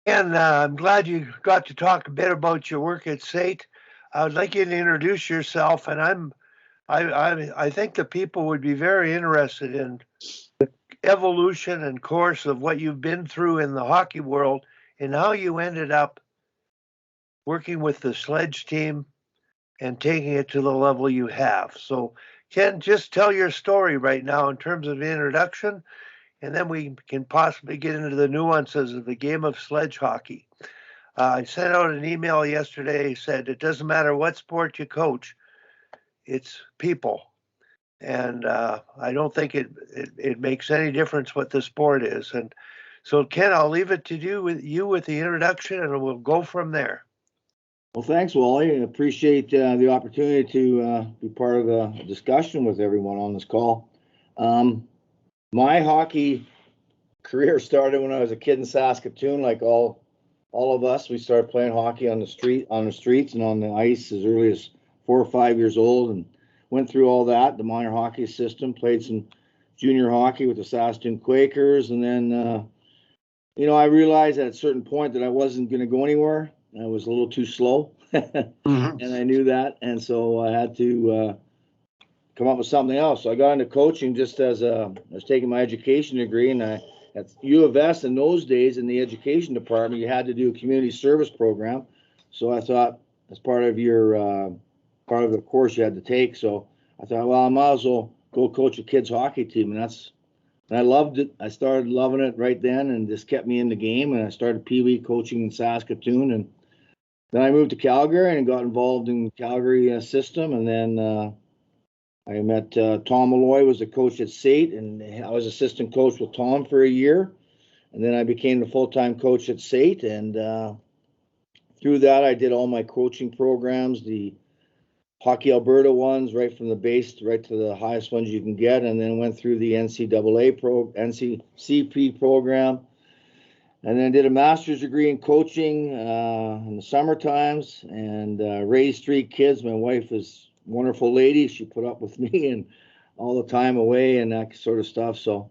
And I'm glad you got to talk a bit about your work at SAIT. I would like you to introduce yourself, and I think the people would be very interested in evolution and course of what you've been through in the hockey world and how you ended up working with the Sledge team and taking it to the level you have. So, Ken, just tell your story right now in terms of introduction, and then we can possibly get into the nuances of the game of sledge hockey. I sent out an email yesterday, said it doesn't matter what sport you coach, it's people. And I don't think it makes any difference what the sport is. And so, Ken, I'll leave it to you with the introduction, and we'll go from there. Well, thanks, Wally. I appreciate the opportunity to be part of the discussion with everyone on this call. My hockey career started when I was a kid in Saskatoon, like all of us. We started playing hockey on the streets and on the ice as early as 4 or 5 years old, and went through all that, the minor hockey system, played some junior hockey with the Saskatoon Quakers, and then I realized at a certain point that I wasn't going to go anywhere. I was a little too slow, and I knew that, and so I had to come up with something else. So I got into coaching just as I was taking my education degree, and at U of S in those days in the education department, you had to do a community service program. So I thought, as part of the course you had to take, so I thought, well, I might as well go coach a kids hockey team, and I loved it. I started loving it right then, and just kept me in the game. And I started Pee Wee coaching in Saskatoon, and then I moved to Calgary and got involved in the Calgary system. And then I met Tom Malloy, was the coach at SAIT, and I was assistant coach with Tom for a year. And then I became the full-time coach at SAIT. And through that, I did all my coaching programs, the Hockey Alberta ones, right from the base right to the highest ones you can get, and then went through the NCCP program, and then did a master's degree in coaching in the summer times, and raised 3 kids. My wife is a wonderful lady. She put up with me and all the time away and that sort of stuff. So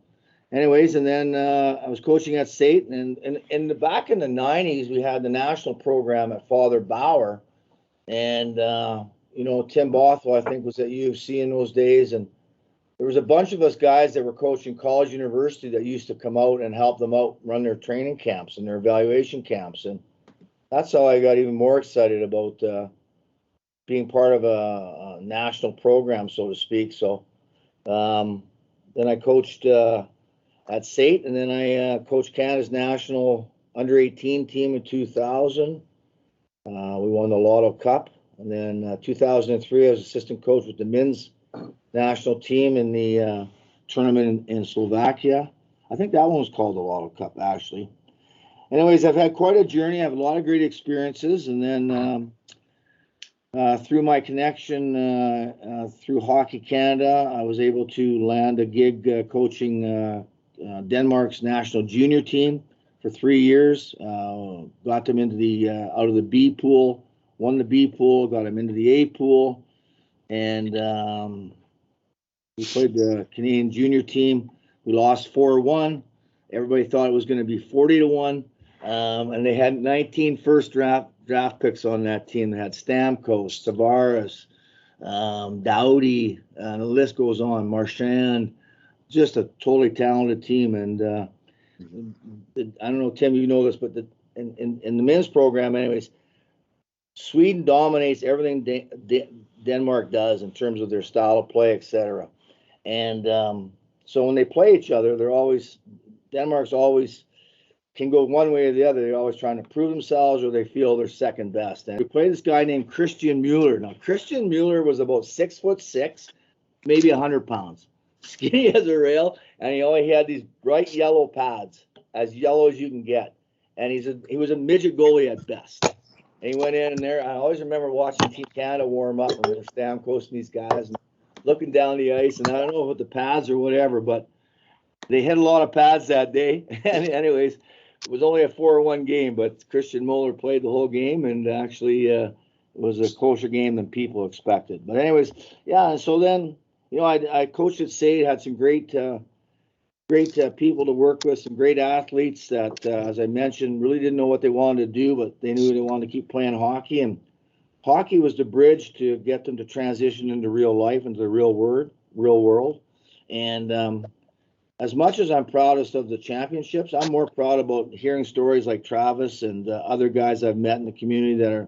anyways, and then I was coaching at SAIT, and back in the 90s, we had the national program at Father Bauer, and Tim Bothwell, I think, was at U of C in those days, and there was a bunch of us guys that were coaching college university that used to come out and help them out run their training camps and their evaluation camps, and that's how I got even more excited about being part of a national program, so to speak. So then I coached at SAIT, and then I coached Canada's national under-18 team in 2000. We won the Lotto Cup. And then 2003, I was assistant coach with the men's national team in the tournament in Slovakia. I think that one was called the Lotto Cup, actually. Anyways, I've had quite a journey. I have a lot of great experiences. And then through my connection through Hockey Canada, I was able to land a gig coaching Denmark's national junior team for 3 years. Got them into the out of the B pool. Won the B pool, got him into the A pool, and we played the Canadian junior team. We lost 4-1. Everybody thought it was going to be 40-1, and they had 19 first draft picks on that team. They had Stamkos, Tavares, Dowdy, and the list goes on. Marchand, just a totally talented team. And I don't know, Tim, you know this, but in the men's program, anyways, Sweden dominates everything Denmark does in terms of their style of play, etc. And so when they play each other, Denmark's always can go one way or the other. They're always trying to prove themselves, or they feel they're second best. And we played this guy named Christian Mueller. Now, Christian Mueller was about 6'6", maybe 100 pounds, skinny as a rail, and he had these bright yellow pads, as yellow as you can get. And he was a midget goalie at best. And he went in there. I always remember watching Team Canada warm up, and they were Stamkos and these guys, and looking down the ice. And I don't know about the pads or whatever, but they hit a lot of pads that day. And anyways, it was only a 4-1 game, but Christian Mueller played the whole game, and actually it was a closer game than people expected. But anyways, yeah. And so then, I coached at SAIT, had some great great people to work with, some great athletes that, as I mentioned, really didn't know what they wanted to do, but they knew they wanted to keep playing hockey. And hockey was the bridge to get them to transition into real life, into the real world. And as much as I'm proudest of the championships, I'm more proud about hearing stories like Travis and other guys I've met in the community that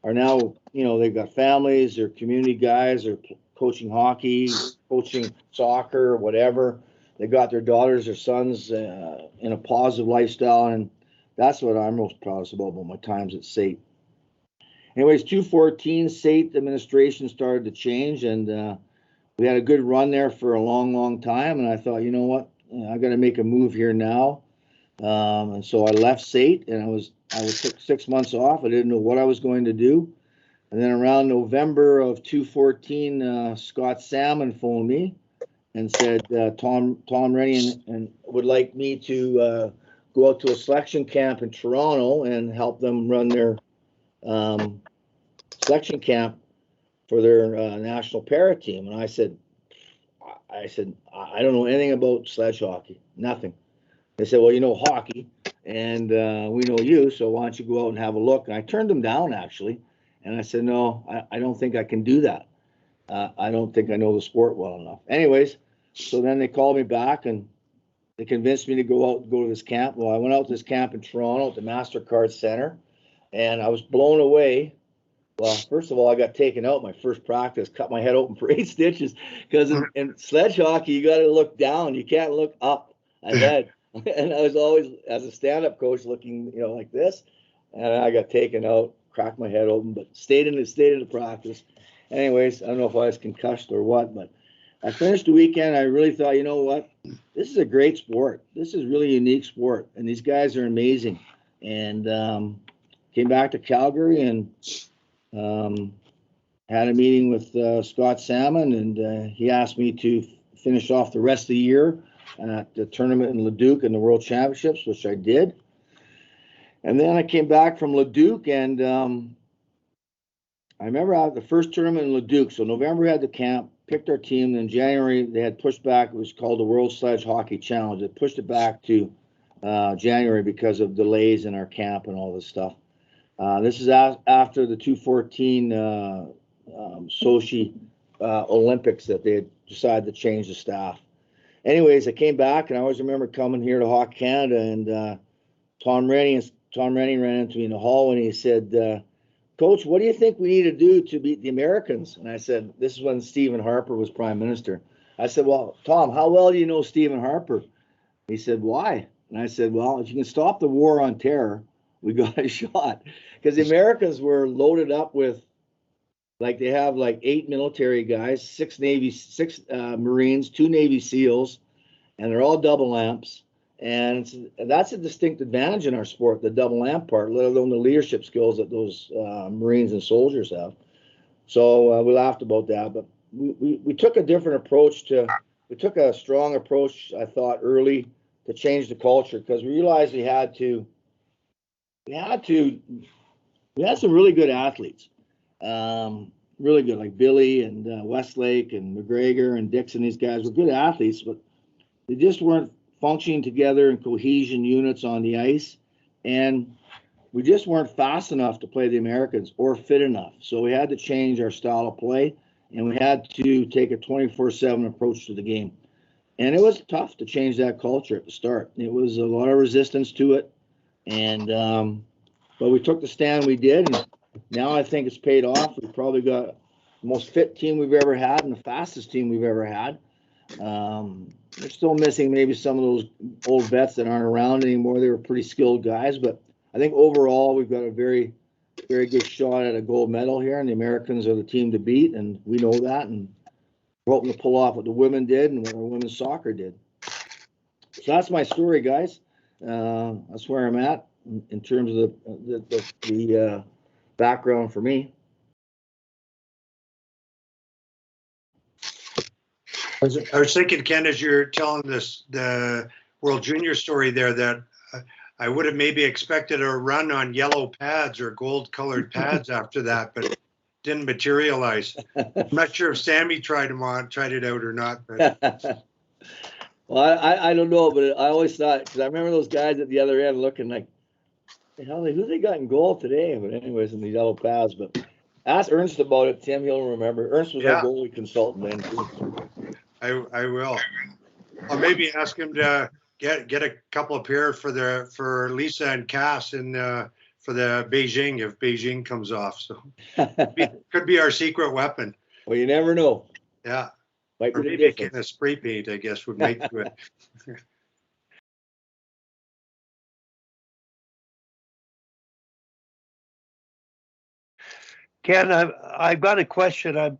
are now, they've got families, they're community guys, they're coaching hockey, coaching soccer, whatever. They got their daughters or sons in a positive lifestyle, and that's what I'm most proudest about my times at SAIT. Anyways, 214, SAIT administration started to change, and we had a good run there for a long, long time. And I thought, you know what, I got to make a move here now. And so I left SAIT, and I took 6 months off. I didn't know what I was going to do. And then around November of 214, Scott Salmon phoned me and said Tom Rennie and would like me to go out to a selection camp in Toronto and help them run their selection camp for their national para team. And I said, I don't know anything about sledge hockey, nothing. They said, well, you know hockey, and we know you, so why don't you go out and have a look? And I turned them down, actually. And I said, no, I don't think I can do that. I don't think I know the sport well enough. Anyways, so then they called me back, and they convinced me to go to this camp. Well, I went out to this camp in Toronto at the MasterCard Center, and I was blown away. Well, first of all, I got taken out my first practice, cut my head open for 8 stitches, because in sledge hockey, you got to look down. You can't look up ahead. And I was always, as a stand-up coach, looking, like this. And I got taken out, cracked my head open, but stayed in the practice. Anyways, I don't know if I was concussed or what, but I finished the weekend. I really thought, you know what? This is a great sport. This is really a unique sport, and these guys are amazing. And came back to Calgary and had a meeting with Scott Salmon, and he asked me to finish off the rest of the year at the tournament in Leduc and the World Championships, which I did. And then I came back from Leduc, and I remember out the first tournament in Leduc. So November we had the camp, picked our team. Then January they had pushed back. It was called the World Sledge Hockey Challenge. They pushed it back to January because of delays in our camp and all this stuff. This is after the 214 Sochi Olympics that they had decided to change the staff. Anyways, I came back, and I always remember coming here to Hockey Canada, and Tom Rennie ran into me in the hall, and he said, Coach, what do you think we need to do to beat the Americans? And I said, this is when Stephen Harper was Prime Minister. I said, well, Tom, how well do you know Stephen Harper? He said, why? And I said, well, if you can stop the war on terror, we got a shot. Because the Americans were loaded up with, they have 8 military guys, 6 Marines, 2 Navy SEALs, and they're all double lamps. And that's a distinct advantage in our sport, the double lamp part, let alone the leadership skills that those Marines and soldiers have. So we laughed about that, but we took a different approach we took a strong approach, I thought, early to change the culture, because we realized we had some really good athletes. Really good, like Billy and Westlake and McGregor and Dixon. These guys were good athletes, but they just weren't functioning together in cohesion units on the ice, and we just weren't fast enough to play the Americans or fit enough. So we had to change our style of play, and we had to take a 24/7 approach to the game. And it was tough to change that culture at the start. It was a lot of resistance to it, and but we took the stand we did, and now I think it's paid off. We've probably got the most fit team we've ever had and the fastest team we've ever had. We're still missing maybe some of those old vets that aren't around anymore. They were pretty skilled guys, but I think overall we've got a very, very good shot at a gold medal here, and the Americans are the team to beat, and we know that, and we're hoping to pull off what the women did and what our women's soccer did. So that's my story, guys. That's where I'm at in terms of the background for me. I was thinking, Ken, as you're telling the World Junior story there, that I would have maybe expected a run on yellow pads or gold-colored pads after that, but didn't materialize. I'm not sure if Sammy tried it out or not. But Well, I don't know, but I always thought, because I remember those guys at the other end looking like, the hell, who they got in goal today? But anyways, in the yellow pads. But ask Ernst about it, Tim. He'll remember. Ernst was our Yeah, goalie consultant then too. I will. I'll maybe ask him to get a couple of pair for Lisa and Cass in for the Beijing if Beijing comes off. So could be our secret weapon. Well, you never know. Yeah, Might or be the maybe a difference. can of spray paint. I guess would make it. Ken, I've got a question.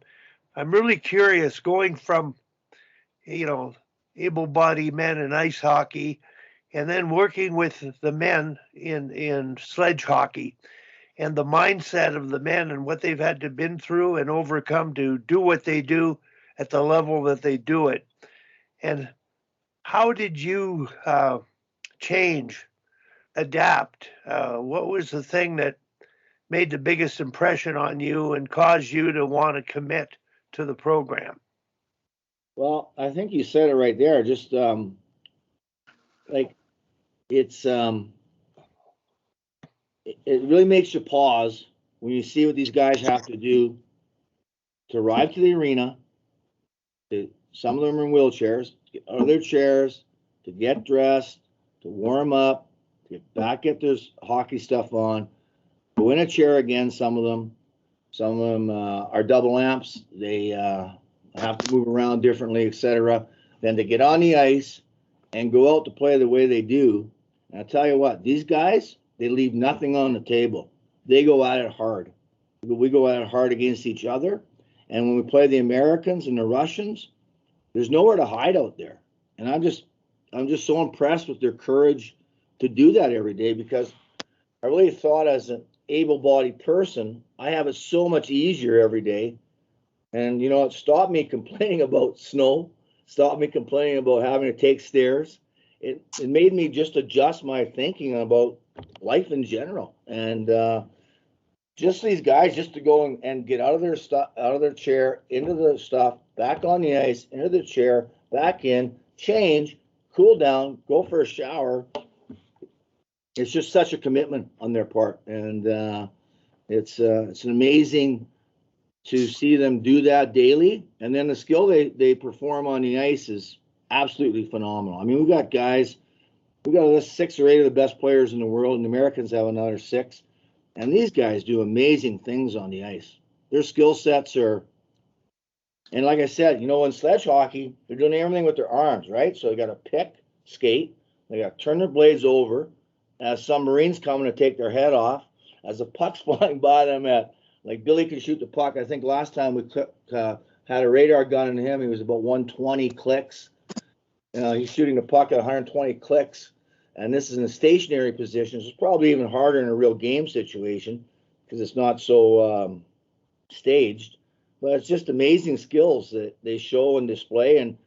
I'm really curious going from, you know, able-bodied men in ice hockey and then working with the men in sledge hockey and the mindset of the men and what they've had to been through and overcome to do what they do at the level that they do it. And how did you change, adapt? What was the thing that made the biggest impression on you and caused you to want to commit to the program? Well, I think you said it right there. Just like it's it really makes you pause when you see what these guys have to do to arrive to the arena. Some of them are in wheelchairs, to get out of their chairs, to get dressed, to warm up, to get back, get their hockey stuff on, go in a chair again. Some of them are double amps. They have to move around differently, etc. Then to get on the ice and go out to play the way they do. And I tell you what, these guys, they leave nothing on the table. They go at it hard. We go at it hard against each other. And when we play the Americans and the Russians, there's nowhere to hide out there. And I'm just so impressed with their courage to do that every day, because I really thought as an able-bodied person, I have it so much easier every day. And you know, it stopped me complaining about snow, stopped me complaining about having to take stairs. It made me just adjust my thinking about life in general. And just these guys, just to go and get out of their stuff, out of their chair, into the stuff, back on the ice, into the chair, back in, change, cool down, go for a shower. It's just such a commitment on their part, and it's an amazing to see them do that daily. And then the skill they perform on the ice is absolutely phenomenal. I mean, we've got guys, we've got a list 6 or 8 of the best players in the world, and the Americans have another 6. And these guys do amazing things on the ice. Their skill sets are, and like I said, you know, in sledge hockey, they're doing everything with their arms, right? So they got to pick, skate, they got to turn their blades over as submarines coming to take their head off, as the puck's flying by them at, like Billy can shoot the puck. I think last time we had a radar gun in him, he was about 120 clicks. He's shooting the puck at 120 clicks. And this is in a stationary position. So it's probably even harder in a real game situation because it's not so staged. But it's just amazing skills that they show and display. And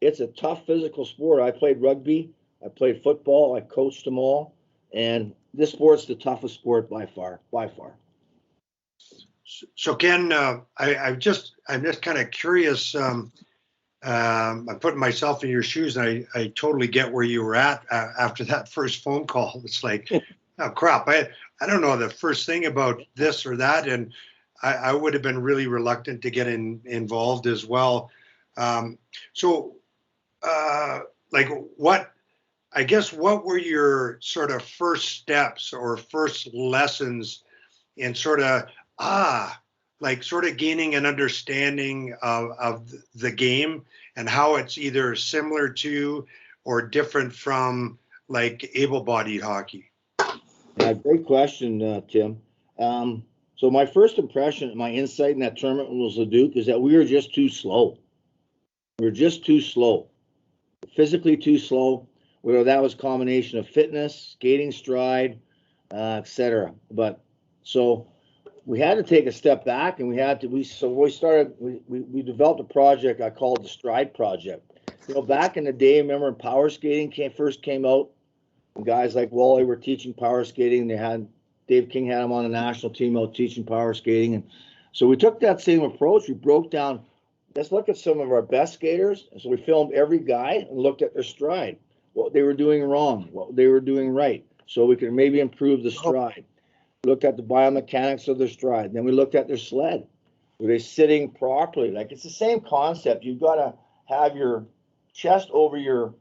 it's a tough physical sport. I played rugby. I played football. I coached them all. And this sport's the toughest sport by far, by far. So Ken, I'm just kind of curious. I'm putting myself in your shoes, and I totally get where you were at after that first phone call. It's like, oh crap, I don't know the first thing about this or that, and I would have been really reluctant to get involved as well. Like what were your sort of first steps or first lessons in sort of gaining an understanding of the game and how it's either similar to or different from like able-bodied hockey? Yeah, great question, Tim. So my first impression, my insight in that tournament was Leduc, is that we were just too slow. We were just too slow, physically too slow, whether that was a combination of fitness, skating stride, etc. But so we had to take a step back, and we developed a project I called the Stride Project. You know, back in the day, remember when power skating first came out, and guys like Wally were teaching power skating. They had Dave King had him on the national team out teaching power skating, and so we took that same approach. We broke down let's look at some of our best skaters. So we filmed every guy and looked at their stride, what they were doing wrong, what they were doing right, so we could maybe improve the stride. Looked at the biomechanics of their stride. Then we looked at their sled. Were they sitting properly? Like, it's the same concept. You've got to have your chest over your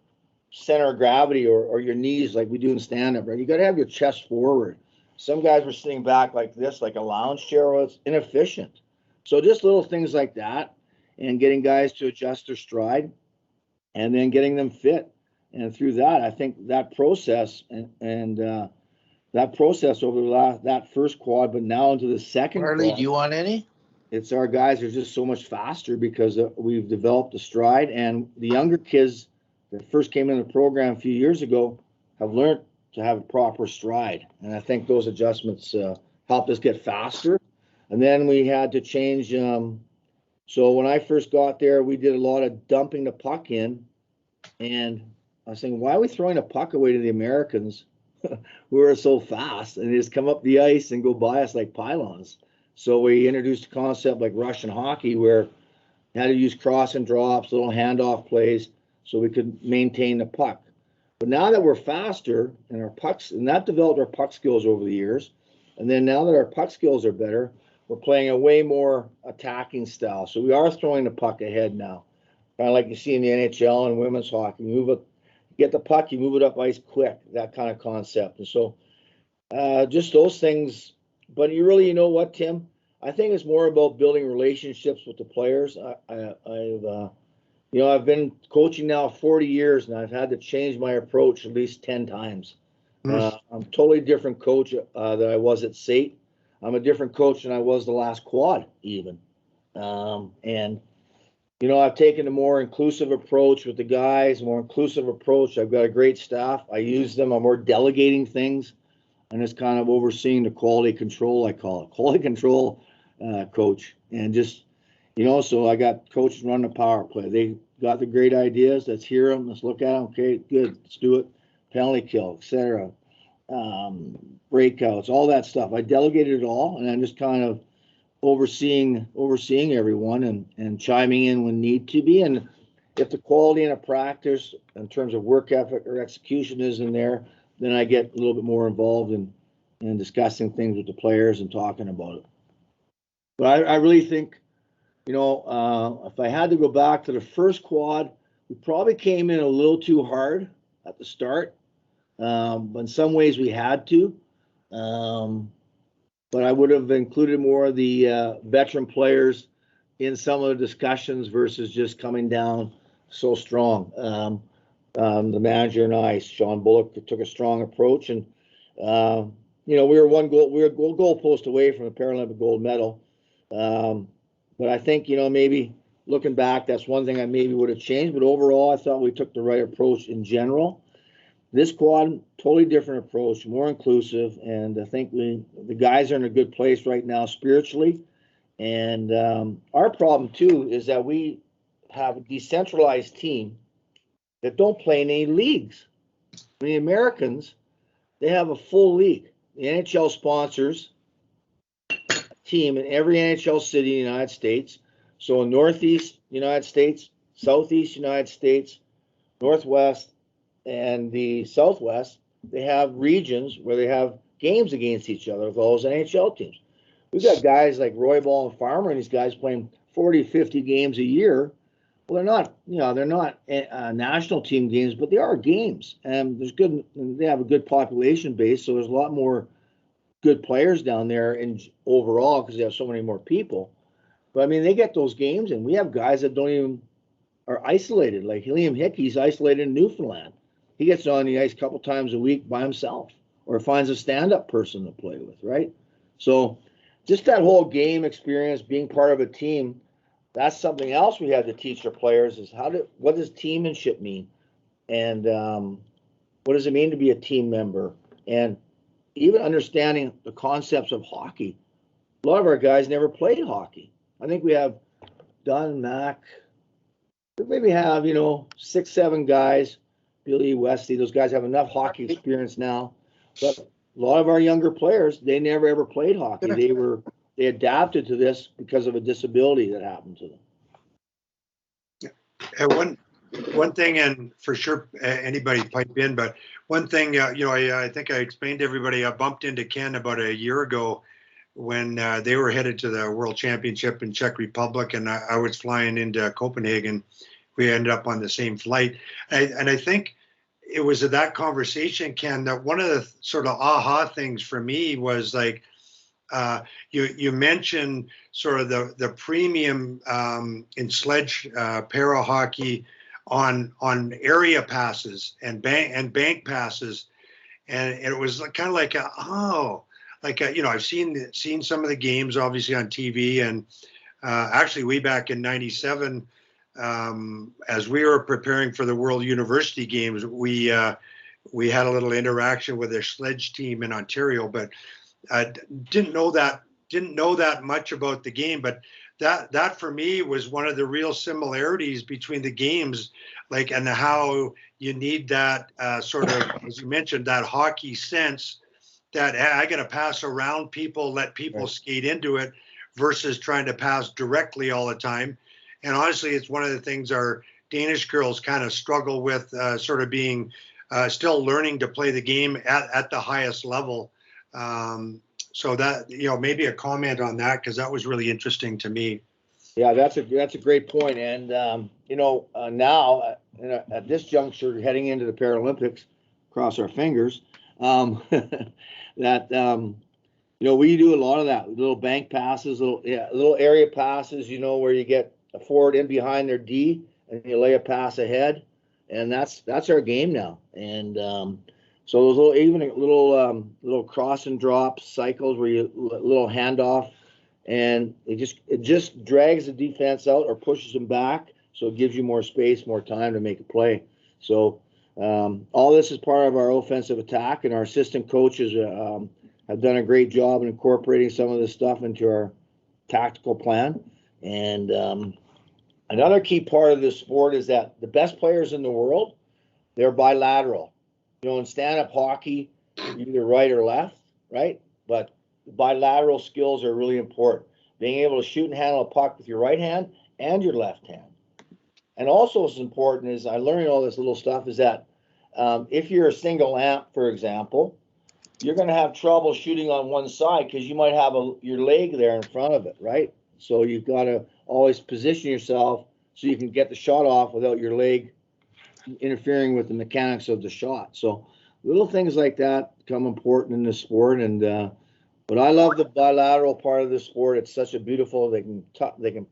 center of gravity, or your knees, like we do in stand-up, right? You got to have your chest forward. Some guys were sitting back like this, like a lounge chair. Well, it's inefficient. So just little things like that, and getting guys to adjust their stride, and then getting them fit. And through that, I think that process and that process over that first quad, but now into the second Harley, quad, do you want any? it's our guys are just so much faster because we've developed the stride, and the younger kids that first came in the program a few years ago have learned to have a proper stride. And I think those adjustments helped us get faster. And then we had to change. So when I first got there, we did a lot of dumping the puck in. And I was saying, why are we throwing the puck away to the Americans who are so fast and they just come up the ice and go by us like pylons? So we introduced a concept like Russian hockey, where you had to use cross and drops, little handoff plays, so we could maintain the puck. But now that we're faster and our pucks, and that developed our puck skills over the years, and then now that our puck skills are better, we're playing a way more attacking style. So we are throwing the puck ahead now, kind of like you see in the NHL and women's hockey. You move it, get the puck, you move it up ice quick, that kind of concept. And so just those things. But you know what, Tim? I think it's more about building relationships with the players. I've been coaching now 40 years, and I've had to change my approach at least 10 times. I'm a totally different coach than I was at SAIT. I'm a different coach than I was the last quad, even. I've taken a more inclusive approach with the guys, a more inclusive approach. I've got a great staff. I use them. I'm more delegating things, and it's kind of overseeing the quality control, I call it. Quality control coach. And just, so I got coaches running the power play. They got the great ideas. Let's hear them. Let's look at them. Okay, good. Let's do it. Penalty kill, etc. Breakouts, all that stuff. I delegated it all, and I'm just kind of overseeing everyone and chiming in when need to be. And if the quality in a practice in terms of work ethic or execution isn't there, then I get a little bit more involved in discussing things with the players and talking about it. But I really think, if I had to go back to the first quad, we probably came in a little too hard at the start. But in some ways we had to. But I would have included more of the veteran players in some of the discussions versus just coming down so strong. The manager and I, Sean Bullock, took a strong approach, and we were a goal post away from a Paralympic gold medal. But I think, maybe looking back, that's one thing I maybe would have changed. But overall, I thought we took the right approach in general. This quad, totally different approach, more inclusive, and I think the guys are in a good place right now spiritually. And our problem too is that we have a decentralized team that don't play in any leagues. The Americans, they have a full league. The NHL sponsors a team in every NHL city in the United States. So in Northeast United States, Southeast United States, Northwest, and the Southwest, they have regions where they have games against each other with all those NHL teams. We've got guys like Roybal and Farmer, and these guys playing 40, 50 games a year. Well, they're not national team games, but they are games. And they have a good population base, so there's a lot more good players down there overall because they have so many more people. But I mean, they get those games, and we have guys that are isolated. Like Liam Hickey's isolated in Newfoundland. He gets on the ice a couple times a week by himself, or finds a stand-up person to play with, right? So just that whole game experience, being part of a team, that's something else we had to teach our players is what does teammanship mean? And what does it mean to be a team member? And even understanding the concepts of hockey. A lot of our guys never played hockey. I think we have Dunn, Mac, we maybe have, 6, 7 guys, Billy, Wesley, those guys have enough hockey experience now. But a lot of our younger players, they never ever played hockey. They adapted to this because of a disability that happened to them. One thing, and for sure anybody pipe in, but one thing, I think I explained to everybody, I bumped into Ken about a year ago when they were headed to the World Championship in Czech Republic, and I was flying into Copenhagen. We ended up on the same flight. And I think it was at that conversation, Ken, that one of the sort of aha things for me was like, you mentioned sort of the premium in sledge para hockey on area passes and bank passes, and it was kind of like I've seen some of the games obviously on TV, and actually way back in '97, as we were preparing for the World University Games, we had a little interaction with their sledge team in Ontario, but didn't know that much about the game, but that for me was one of the real similarities between the games, like, and how you need that sort of, as you mentioned, that hockey sense that I got to pass around people, let people skate into it, versus trying to pass directly all the time. And honestly, it's one of the things our Danish girls kind of struggle with, sort of being still learning to play the game at the highest level. So that, maybe a comment on that, because that was really interesting to me. Yeah, that's a great point. And now at this juncture, heading into the Paralympics, cross our fingers, that we do a lot of that, little bank passes, little area passes, where you get a forward in behind their D and you lay a pass ahead, and that's our game now. And so those little cross and drop cycles where you little handoff, and it just drags the defense out or pushes them back, so it gives you more space, more time to make a play. So all this is part of our offensive attack, and our assistant coaches have done a great job in incorporating some of this stuff into our tactical plan. And another key part of this sport is that the best players in the world, they're bilateral. In stand-up hockey, either right or left, right? But bilateral skills are really important. Being able to shoot and handle a puck with your right hand and your left hand. And also what's important is, I learned all this little stuff, is that if you're a single amp, for example, you're going to have trouble shooting on one side because you might have your leg there in front of it, right? So you've got to always position yourself so you can get the shot off without your leg interfering with the mechanics of the shot. So little things like that become important in this sport. And but I love the bilateral part of the sport. It's such a beautiful, they can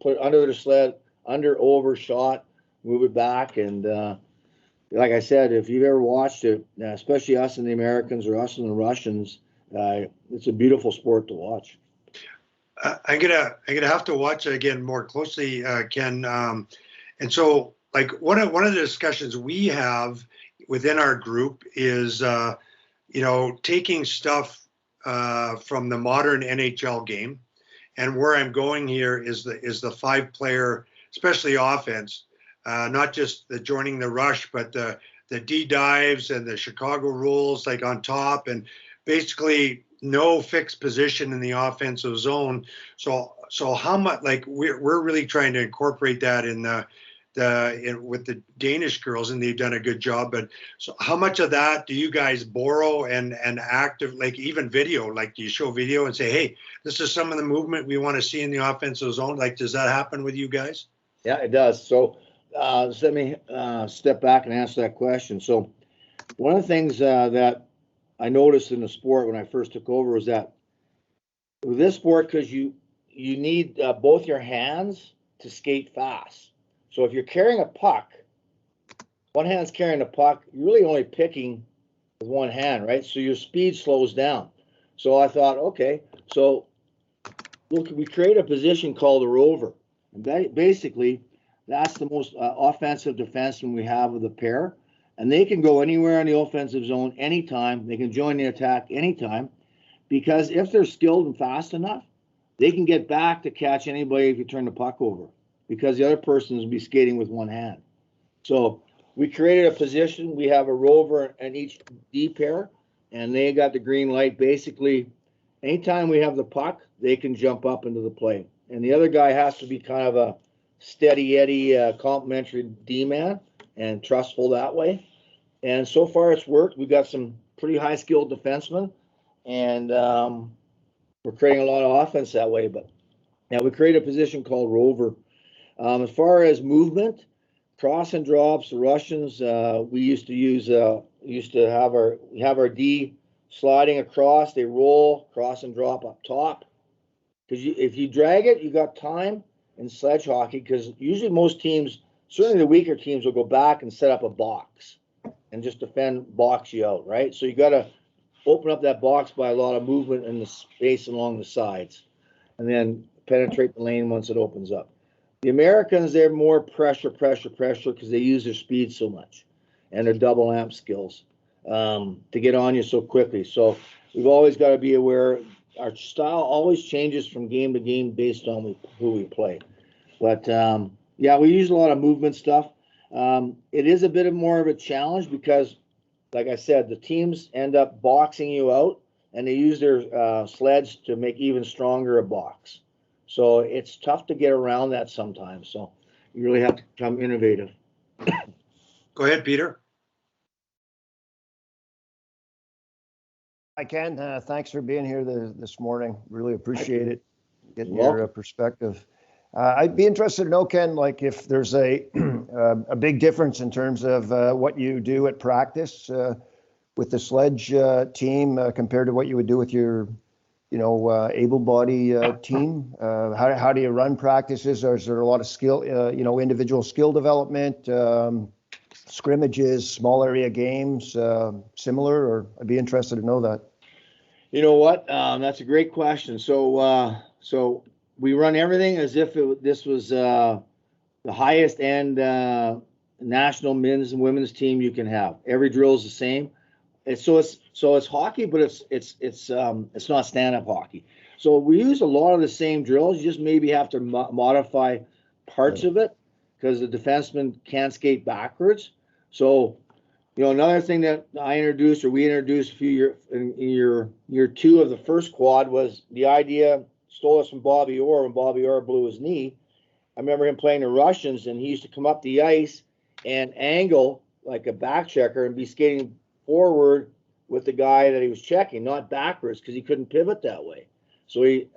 put it under the sled, over, shot, move it back. And like I said, if you've ever watched it, especially us and the Americans or us and the Russians, it's a beautiful sport to watch. I'm gonna have to watch it again more closely, Ken. And so, like, one of the discussions we have within our group is, taking stuff from the modern NHL game, and where I'm going here is the 5-player, especially offense, not just the joining the rush, but the D dives and the Chicago rules, like on top, and basically no fixed position in the offensive zone. So how much, like, we're really trying to incorporate that in with the Danish girls, and they've done a good job. But so how much of that do you guys borrow and active, like even video? Like, do you show video and say, hey, this is some of the movement we want to see in the offensive zone? Like, does that happen with you guys? Yeah, it does. So let me step back and answer that question. So one of the things that I noticed in the sport when I first took over was that with this sport, because you need both your hands to skate fast. So if you're carrying a puck, one hand's carrying the puck, you're really only picking with one hand, right? So your speed slows down. So I thought, okay, so look, we create a position called a rover. And basically, that's the most offensive defenseman we have of the pair. And they can go anywhere in the offensive zone anytime. They can join the attack anytime, because if they're skilled and fast enough, they can get back to catch anybody if you turn the puck over, because the other person will be skating with one hand. So we created a position. We have a rover in each D pair, and they got the green light. Basically, anytime we have the puck, they can jump up into the play. And the other guy has to be kind of a steady Eddie, complimentary D-man and trustful that way. And so far it's worked. We've got some pretty high skilled defensemen, and we're creating a lot of offense that way. But now we create a position called rover. As far as movement, cross and drops, the Russians, we used to have our D sliding across. They roll, cross and drop up top. Because if you drag it, you got time in sledge hockey. Because usually most teams, certainly the weaker teams, will go back and set up a box and just box you out, right? So you got to open up that box by a lot of movement in the space along the sides, and then penetrate the lane once it opens up. The Americans, they're more pressure, because they use their speed so much and their double amp skills to get on you so quickly. So we've always got to be aware. Our style always changes from game to game based on who we play. But yeah, we use a lot of movement stuff. It is a bit more of a challenge because, like I said, the teams end up boxing you out, and they use their sleds to make even stronger a box. So it's tough to get around that sometimes. So you really have to become innovative. Go ahead, Peter. Hi, Ken. Thanks for being here this morning. Really appreciate it. Getting You're your perspective. I'd be interested to know, Ken, like if there's a big difference in terms of what you do at practice with the Sledge team compared to what you would do with your, able-bodied team. How do you run practices? Or is there a lot of skill, individual skill development, scrimmages, small area games, similar? Or I'd be interested to know that. You know what? That's a great question. So we run everything as if this was the highest end national men's and women's team you can have. Every drill is the same. It's hockey, but it's not stand-up hockey. So we use a lot of the same drills. You just maybe have to modify parts of it because the defenseman can't skate backwards. So, another thing that we introduced in year 2 of the first quad was the idea, stole us from Bobby Orr when Bobby Orr blew his knee. I remember him playing the Russians, and he used to come up the ice and angle like a back checker and be skating forward with the guy that he was checking, not backwards, because he couldn't pivot that way. So we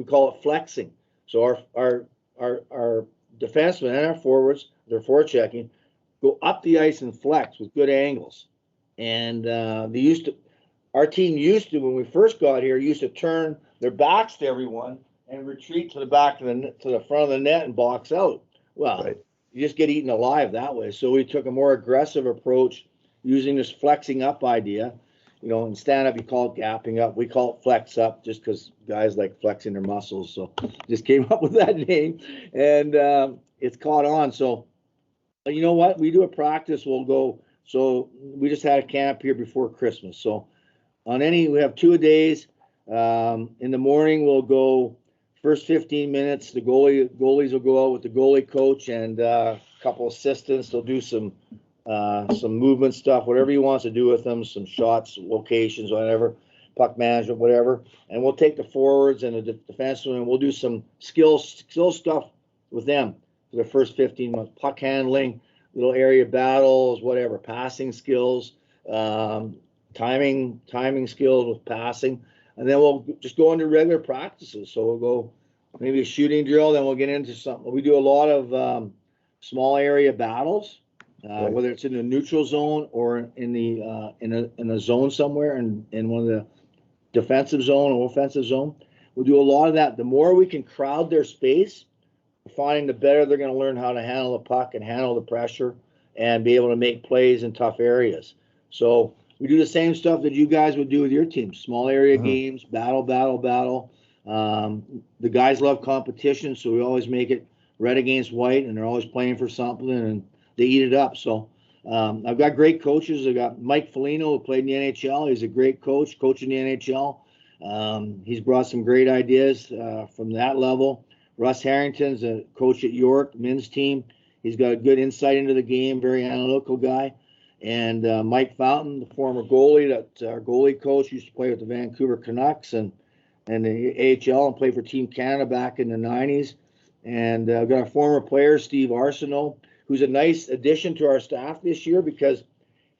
call it flexing. So our defensemen and our forwards, they're forechecking, go up the ice and flex with good angles. And our team used to, when we first got here, used to turn their backs to everyone and retreat to the back of to the front of the net and box out. Well, right. You just get eaten alive that way. So we took a more aggressive approach using this flexing up idea. In stand-up, you call it gapping up. We call it flex up just because guys like flexing their muscles. So just came up with that name, and it's caught on. So you know what? We do a practice. We'll go. So we just had a camp here before Christmas. So we have 2 days. In the morning, we'll go first 15 minutes. The goalies will go out with the goalie coach and a couple assistants. They'll do some movement stuff, whatever he wants to do with them, some shots, locations, whatever, puck management, whatever. And we'll take the forwards and the defensemen, and we'll do some skill stuff with them for the first 15 months. Puck handling, little area battles, whatever, passing skills, timing skills with passing. And then we'll just go into regular practices. So we'll go maybe a shooting drill, then we'll get into something. We do a lot of small area battles. Right. Whether it's in the neutral zone or in a zone somewhere in one of the defensive zone or offensive zone, we'll do a lot of that. The more we can crowd their space, we're finding the better they're going to learn how to handle the puck and handle the pressure and be able to make plays in tough areas. So we do the same stuff that you guys would do with your team: small area games, battle. The guys love competition, so we always make it red against white, and they're always playing for something, and they eat it up. So I've got great coaches. I got Mike Foligno, who played in the NHL. He's a great coach in the NHL. He's brought some great ideas from that level. Russ Harrington's a coach at York men's team. He's got a good insight into the game, very analytical guy. And Mike Fountain, the former goalie, our goalie coach, used to play with the Vancouver Canucks and the AHL and played for Team Canada back in the 90s. And I've got a former player, Steve Arsenault, who's a nice addition to our staff this year because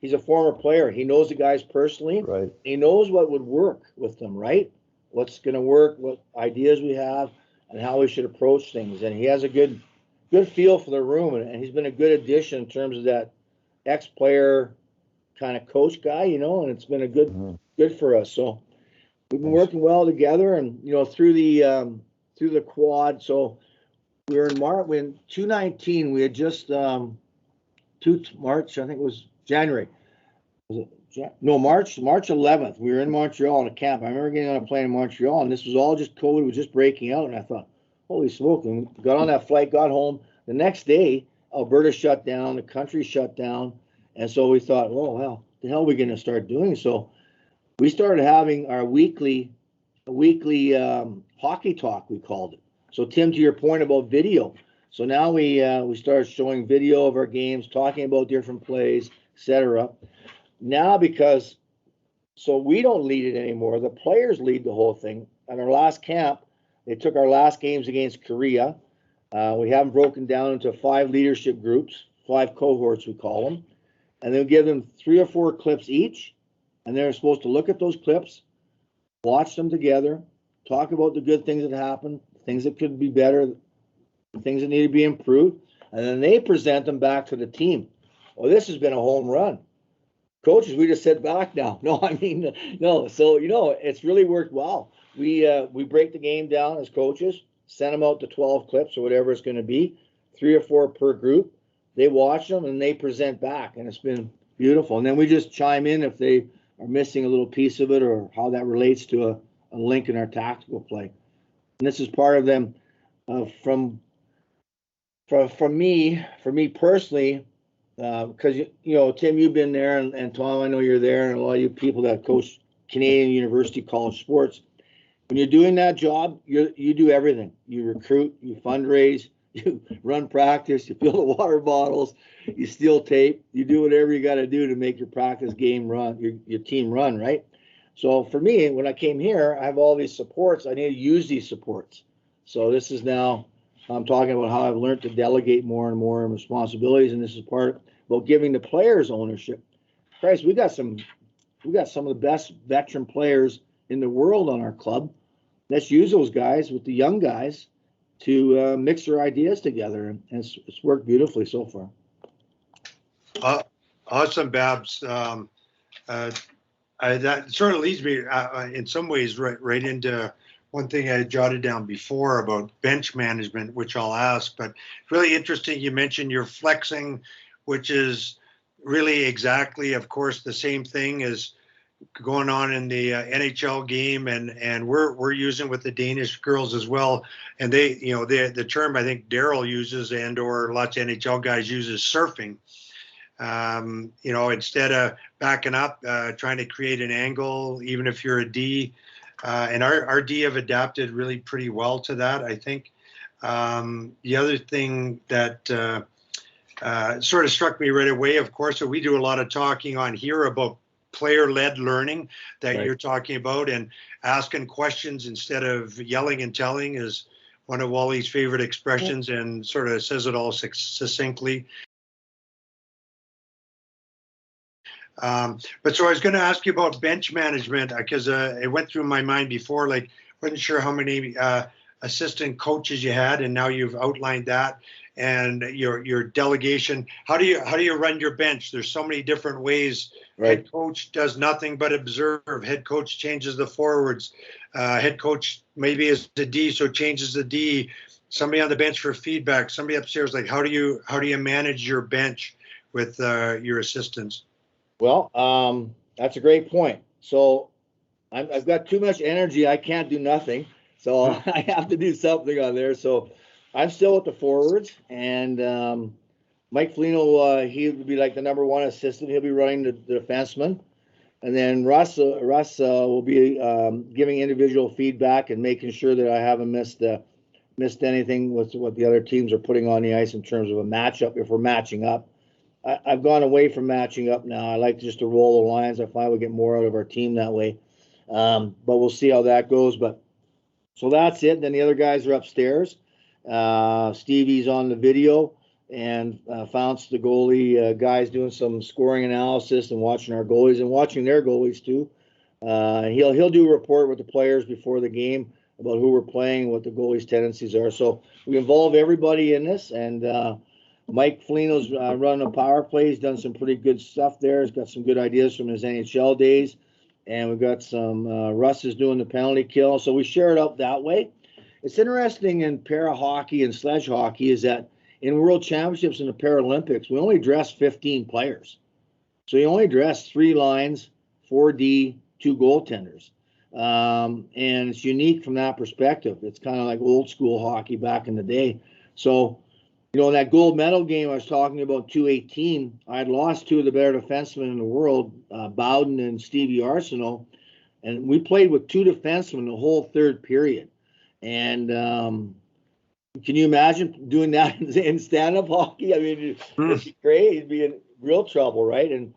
he's a former player. He knows the guys personally. Right. He knows what would work with them, right? What's going to work, what ideas we have, and how we should approach things. And he has a good feel for the room, and he's been a good addition in terms of that ex-player kind of coach guy, and it's been a good for us. So we've been working well together, and through the quad. So we were in March when 2019. We had just March, I think it was January. Was it? No, March 11th. We were in Montreal on a camp. I remember getting on a plane in Montreal, and this was all just COVID. It was just breaking out, and I thought, holy smoke! And got on that flight, got home. The next day, Alberta shut down, the country shut down, and so we thought, oh well, the hell are we going to start doing? So we started having our weekly hockey talk, we called it. So Tim, to your point about video, so now we started showing video of our games, talking about different plays, etc. Now so we don't lead it anymore. The players lead the whole thing. At our last camp, they took our last games against Korea. We have them broken down into 5 leadership groups, 5 cohorts we call them, and then give them 3 or 4 clips each, and they're supposed to look at those clips, watch them together, talk about the good things that happened, things that could be better, things that need to be improved, and then they present them back to the team. Well, this has been a home run. Coaches, we just sit back now. No. So, it's really worked well. We break the game down as coaches, send them out to 12 clips or whatever it's going to be, 3 or 4 per group. They watch them and they present back, and it's been beautiful. And then we just chime in if they are missing a little piece of it or how that relates to a link in our tactical play. And this is part of them from me personally, because Tim, you've been there, and Tom, I know you're there, and a lot of you people that coach Canadian University College sports. When you're doing that job, you do everything. You recruit, you fundraise, you run practice, you fill the water bottles, you steal tape, you do whatever you got to do to make your practice game run, your team run, right? So for me, when I came here, I have all these supports. I need to use these supports. So this is now, I'm talking about how I've learned to delegate more and more responsibilities, and this is part about giving the players ownership. Christ, we got some of the best veteran players in the world on our club. Let's use those guys with the young guys to mix their ideas together, and it's worked beautifully so far. Awesome, Babs. That sort of leads me in some ways right into one thing I jotted down before about bench management, which I'll ask, but really interesting. You mentioned your flexing, which is really exactly, of course, the same thing as going on in the NHL game, and we're using with the Danish girls as well. And they, the term I think Daryl uses or lots of NHL guys use is surfing. Instead of backing up, trying to create an angle, even if you're a D. And our D have adapted really pretty well to that, I think. The other thing that sort of struck me right away, of course, so we do a lot of talking on here about player-led learning that You're talking about, and asking questions instead of yelling and telling is one of Wally's favorite expressions, and sort of says it all succinctly. But so I was going to ask you about bench management, because it went through my mind before, like, wasn't sure how many assistant coaches you had, and now you've outlined that, and your delegation. How do you run your bench? There's so many different ways. Right. Head coach does nothing but observe. Head coach changes the forwards. Head coach maybe is the D, so changes the D. Somebody on the bench for feedback. Somebody upstairs. Like, how do you manage your bench with your assistants? Well, that's a great point. So I've got too much energy. I can't do nothing. So I have to do something on there. So I'm still with the forwards, and Mike Foligno, he would be like the number 1 assistant. He'll be running the defenseman. And then Russ will be giving individual feedback and making sure that I haven't missed anything with what the other teams are putting on the ice in terms of a matchup if we're matching up. I've gone away from matching up now. I like just to roll the lines. I find we get more out of our team that way. But we'll see how that goes. But so that's it. Then the other guys are upstairs. Stevie's on the video, and Founce, the goalie, guys doing some scoring analysis and watching our goalies and watching their goalies too. And he'll do a report with the players before the game about who we're playing and what the goalies' tendencies are. So we involve everybody in this, and Mike Foligno's running a power play. He's done some pretty good stuff there. He's got some good ideas from his NHL days. And we've got some, Russ is doing the penalty kill. So we share it up that way. It's interesting in para hockey and sledge hockey is that in World Championships and the Paralympics, we only dress 15 players. So you only dress 3 lines, 4D, 2 goaltenders. And it's unique from that perspective. It's kind of like old school hockey back in the day. So, you know, in that gold medal game I was talking about, 218, I had lost 2 of the better defensemen in the world, Bowden and Stevie Arsenault, and we played with 2 defensemen the whole third period. And can you imagine doing that in stand-up hockey? I mean, it's great. You'd be in real trouble, right? And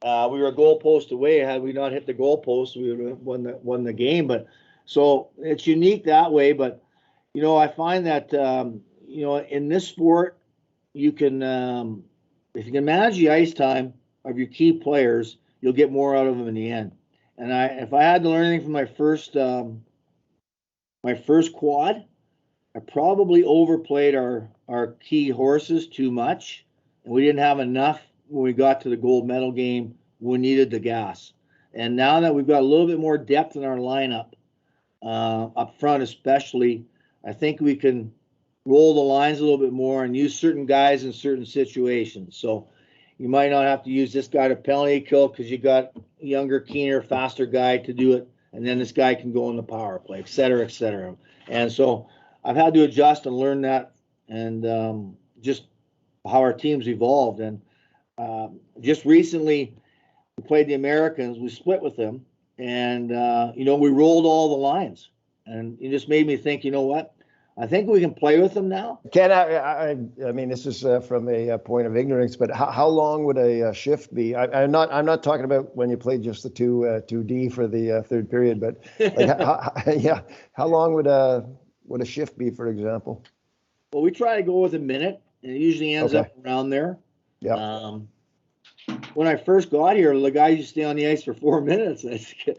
we were a goal post away. Had we not hit the goal post, we would have won the game. But so it's unique that way. But you know, I find that you know, in this sport, you can if you can manage the ice time of your key players, you'll get more out of them in the end. And if I had to learn anything from my first quad, I probably overplayed our key horses too much, and we didn't have enough when we got to the gold medal game. We needed the gas. And now that we've got a little bit more depth in our lineup, up front especially, I think we can roll the lines a little bit more and use certain guys in certain situations. So you might not have to use this guy to penalty kill because you got a younger, keener, faster guy to do it, and then this guy can go in the power play, et cetera, et cetera. And so I've had to adjust and learn that, and just how our team's evolved. And just recently, we played the Americans. We split with them, and you know, we rolled all the lines, and it just made me think, you know what? I think we can play with them now. Ken, I mean, this is from a point of ignorance, but how long would a shift be? I'm not talking about when you played just the 2D for the third period, but like, how long would a shift be, for example? Well, we try to go with a minute, and it usually ends up around there. Yeah. When I first got here, the guys used to stay on the ice for 4 minutes.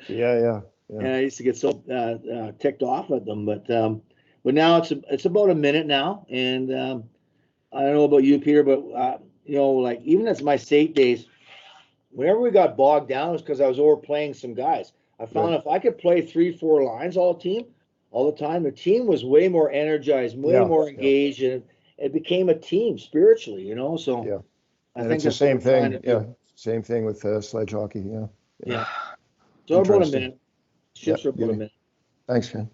Yeah. And I used to get so ticked off at them, but now it's about a minute now, and I don't know about you, Peter, but you know, like even as my state days, whenever we got bogged down, it was because I was overplaying some guys. I found if I could play 3-4 lines all the time, the team was way more energized, way more engaged, and it became a team spiritually, you know. So I think it's the same thing. Yeah, same thing with sledge hockey. Yeah. So about a minute. Shifts for about a minute. Thanks, Ken.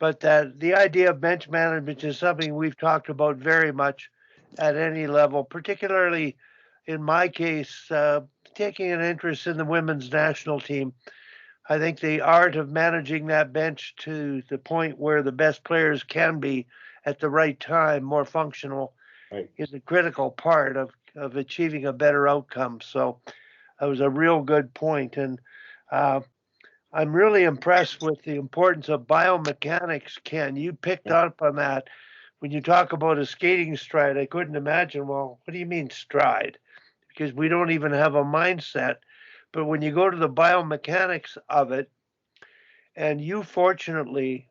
But the idea of bench management is something we've talked about very much at any level, particularly in my case, taking an interest in the women's national team. I think the art of managing that bench to the point where the best players can be at the right time, more functional, is a critical part of achieving a better outcome. So that was a real good point. And I'm really impressed with the importance of biomechanics, Ken. You picked up on that. When you talk about a skating stride, I couldn't imagine, well, what do you mean stride? Because we don't even have a mindset. But when you go to the biomechanics of it, and you fortunately,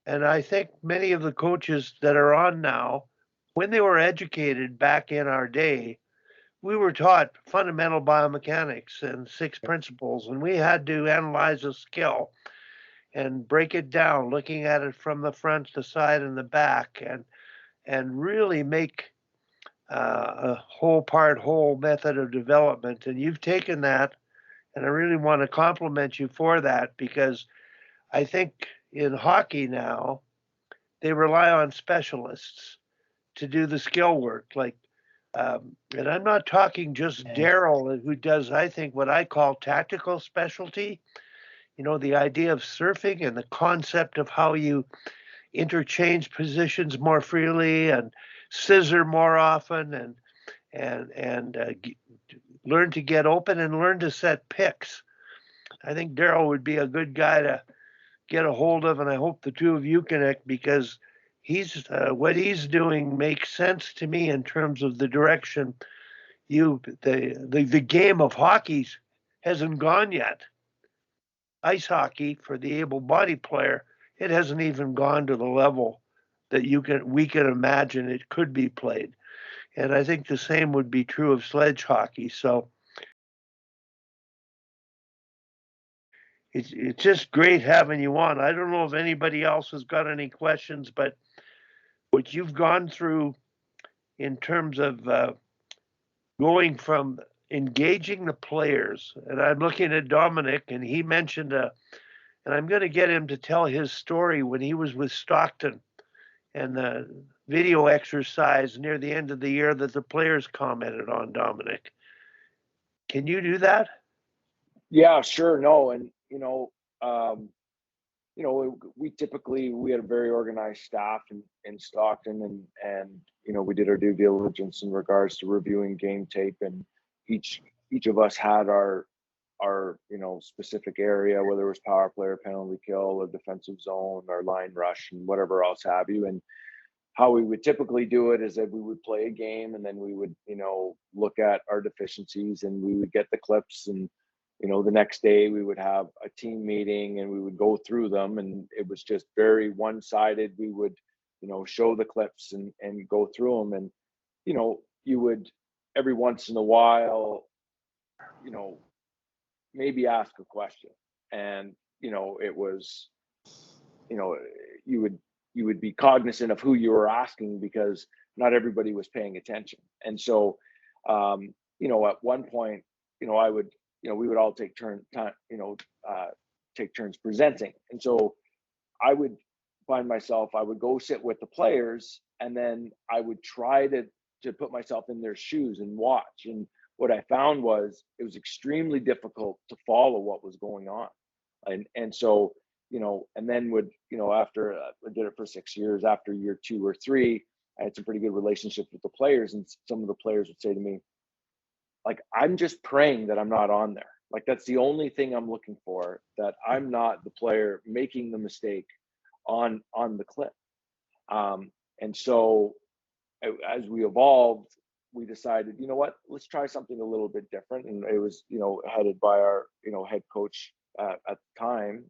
and I think many of the coaches that are on now, when they were educated back in our day, we were taught fundamental biomechanics and 6 principles, and we had to analyze a skill and break it down, looking at it from the front, the side, and the back, and really make a whole method of development. And you've taken that, and I really want to compliment you for that, because I think in hockey now, they rely on specialists to do the skill work. Like, and I'm not talking just Daryl, who does, I think, what I call tactical specialty. You know, the idea of surfing and the concept of how you interchange positions more freely and scissor more often, and learn to get open and learn to set picks. I think Daryl would be a good guy get a hold of, and I hope the two of you connect, because what he's doing makes sense to me in terms of the direction the game of hockey hasn't gone yet. Ice hockey for the able-bodied player, it hasn't even gone to the level that we can imagine it could be played. And I think the same would be true of sledge hockey. So it's just great having you on. I don't know if anybody else has got any questions, but what you've gone through in terms of going from engaging the players, and I'm looking at Dominic, and he mentioned and I'm going to get him to tell his story when he was with Stockton and the video exercise near the end of the year that the players commented on, Dominic. Can you do that? Yeah, sure. No, and we had a very organized staff in Stockton, and we did our due diligence in regards to reviewing game tape, and each of us had our specific area, whether it was power play or penalty kill or defensive zone or line rush and whatever else have you. And how we would typically do it is that we would play a game, and then we would look at our deficiencies, and we would get the clips, and the next day we would have a team meeting and we would go through them, and it was just very one-sided. We would show the clips and go through them, and you would every once in a while maybe ask a question, and it was you would be cognizant of who you were asking, because not everybody was paying attention. And so at one point I would we would all take turns presenting, and so I would find myself, I would go sit with the players, and then I would try to put myself in their shoes and watch. And what I found was it was extremely difficult to follow what was going on. And so, and then after I did it for 6 years, after year 2 or 3, I had some pretty good relationships with the players. And some of the players would say to me, like, I'm just praying that I'm not on there. Like, that's the only thing I'm looking for, that I'm not the player making the mistake on the clip. And so as we evolved, we decided, let's try something a little bit different. And it was, headed by our, head coach at the time.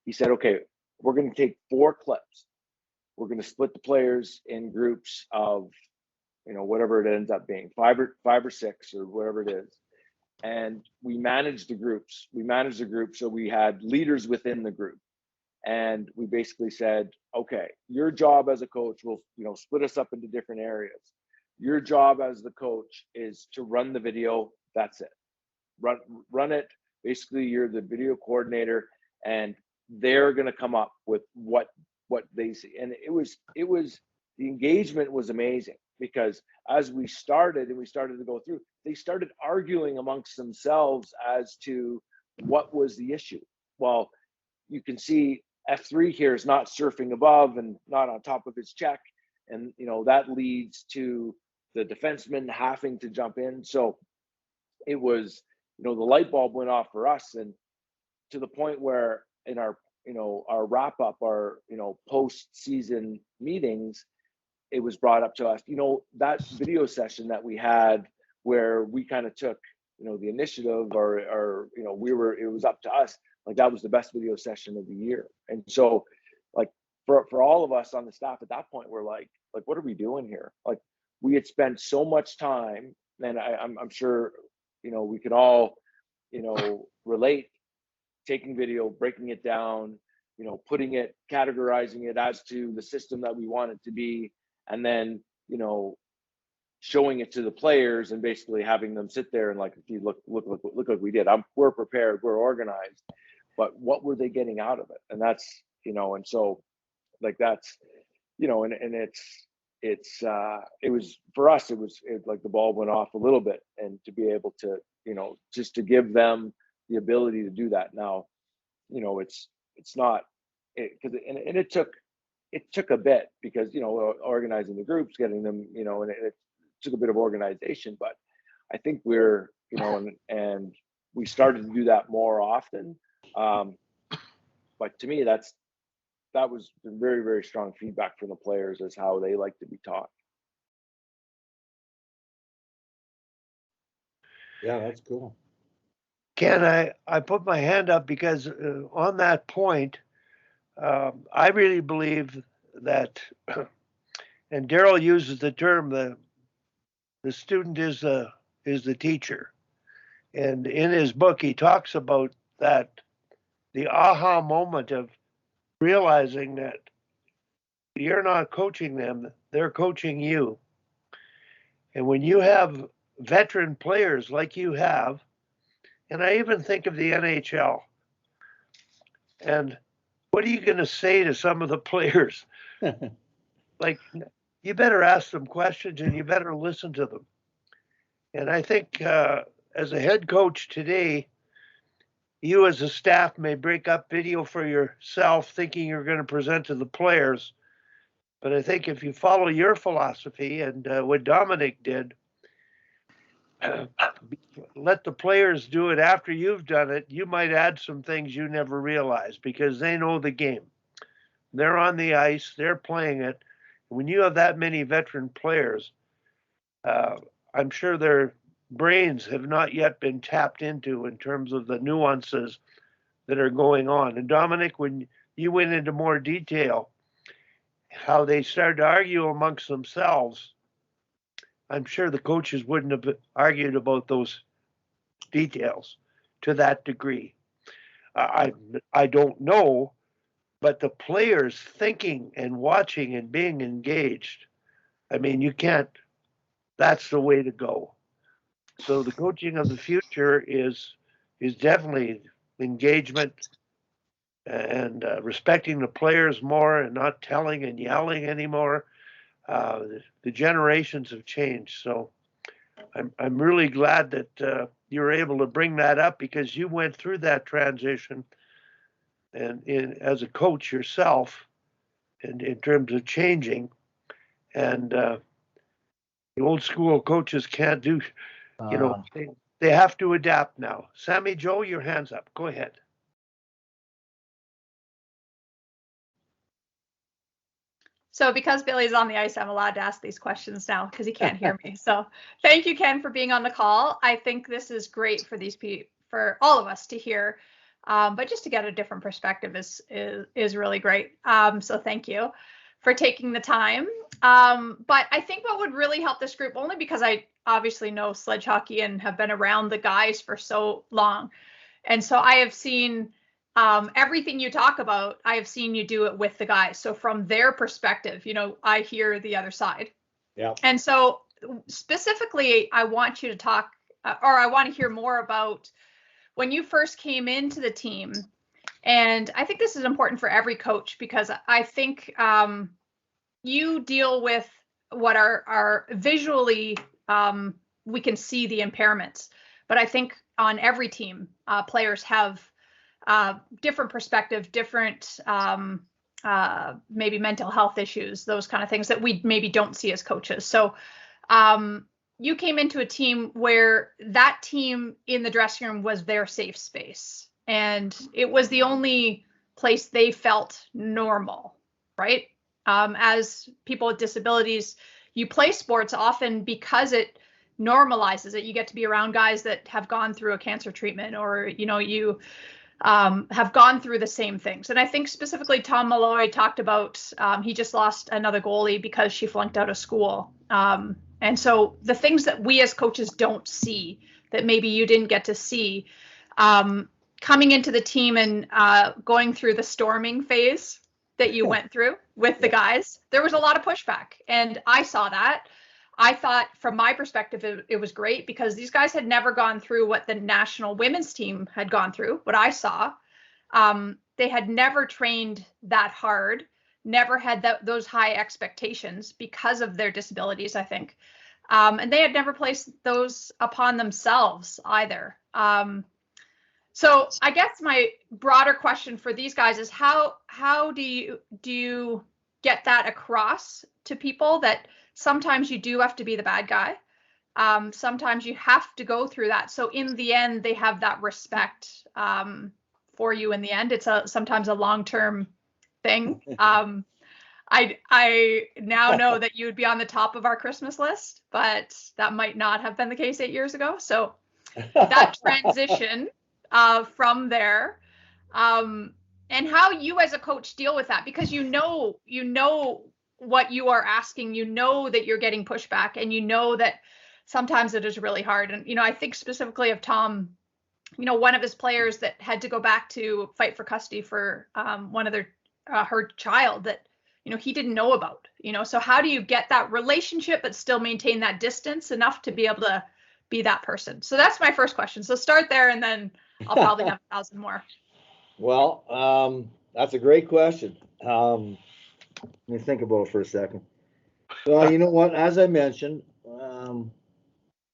He said, okay, we're going to take 4 clips. We're going to split the players in groups of, whatever it ends up being, 5 or 6 or whatever it is. And we managed the groups. So we had leaders within the group. And we basically said, okay, your job as a coach will, split us up into different areas. Your job as the coach is to run the video. That's it. Run it. Basically, you're the video coordinator, and they're going to come up with what they see. And it was the engagement was amazing, because as we started to go through, they started arguing amongst themselves as to what was the issue. Well, you can see F3 here is not surfing above and not on top of his check. And, that leads to the defenseman having to jump in. So it was, the light bulb went off for us, and to the point where in our, our wrap up, our, post-season meetings, it was brought up to us, that video session that we had where we kind of took, the initiative, or it was up to us. Like, that was the best video session of the year. And so, like, for all of us on the staff at that point, we're like, what are we doing here? Like, we had spent so much time, and I'm sure, we could all, relate, taking video, breaking it down, putting it, categorizing it as to the system that we want it to be, and then, showing it to the players and basically having them sit there and like, look what we did. We're prepared, we're organized, but what were they getting out of it? And that's, and so, like, that's, and it was, for us, it was like the ball went off a little bit, and to be able to, just to give them the ability to do that. Now, it's not, because it took a bit, because, organizing the groups, getting them, and it took a bit of organization, but I think we're, and we started to do that more often. But to me, that was very, very strong feedback from the players as how they like to be taught. Yeah, that's cool. Ken, I put my hand up because on that point, I really believe that, and Daryl uses the term, the student is the teacher. And in his book, he talks about that, the aha moment of realizing that you're not coaching them, they're coaching you. And when you have veteran players like you have, and I even think of the NHL, and what are you going to say to some of the players? Like, you better ask them questions and you better listen to them. And I think as a head coach today, you as a staff may break up video for yourself thinking you're going to present to the players. But I think if you follow your philosophy and what Dominic did, let the players do it after you've done it, you might add some things you never realized because they know the game. They're on the ice, they're playing it. When you have that many veteran players, I'm sure their brains have not yet been tapped into in terms of the nuances that are going on. And Dominic, when you went into more detail, how they started to argue amongst themselves, I'm sure the coaches wouldn't have argued about those details to that degree. I don't know, but the players thinking and watching and being engaged, I mean, you can't, that's the way to go. So the coaching of the future is definitely engagement and respecting the players more and not telling and yelling anymore. The generations have changed. So I'm really glad that you were able to bring that up because you went through that transition and as a coach yourself and in terms of changing. And the old school coaches can't do, they have to adapt now. Sammy Joe, your hand's up. Go ahead. So because Billy's on the ice, I'm allowed to ask these questions now because he can't hear me. So thank you, Ken, for being on the call. I think this is great for these people, for all of us to hear, but just to get a different perspective is really great. So thank you for taking the time. But I think what would really help this group, only because I obviously know sledge hockey and have been around the guys for so long, and so I have seen everything you talk about, I have seen you do it with the guys. So from their perspective, I hear the other side. Yeah. And so specifically, I want you to talk, or I want to hear more about when you first came into the team. And I think this is important for every coach because I think you deal with what are visually, we can see the impairments. But I think on every team, players have different perspective, different maybe mental health issues, those kind of things that we maybe don't see as coaches. So you came into a team where that team in the dressing room was their safe space. And it was the only place they felt normal, right? As people with disabilities, you play sports often because it normalizes it. You get to be around guys that have gone through a cancer treatment or, you have gone through the same things. And I think specifically Tom Malloy talked about, he just lost another goalie because she flunked out of school. And so the things that we as coaches don't see that maybe you didn't get to see, coming into the team and going through the storming phase that you went through with the guys, there was a lot of pushback. And I saw that. I thought from my perspective, it was great because these guys had never gone through what the national women's team had gone through, what I saw. They had never trained that hard, never had those high expectations because of their disabilities, I think. And they had never placed those upon themselves either. So I guess my broader question for these guys is how do you get that across to people that sometimes you do have to be the bad guy. Sometimes you have to go through that. So in the end, they have that respect for you in the end. It's sometimes a long-term thing. I now know that you would be on the top of our Christmas list, but that might not have been the case 8 years ago. So that transition from there, and how you as a coach deal with that, because you know what you are asking, you know that you're getting pushback, and you know that sometimes it is really hard. And I think specifically of Tom, one of his players that had to go back to fight for custody for one of her child that he didn't know about. So how do you get that relationship but still maintain that distance enough to be able to be that person? So that's my first question. So start there, and then I'll probably have 1,000 more. Well, that's a great question. Let me think about it for a second. Well, you know what? As I mentioned,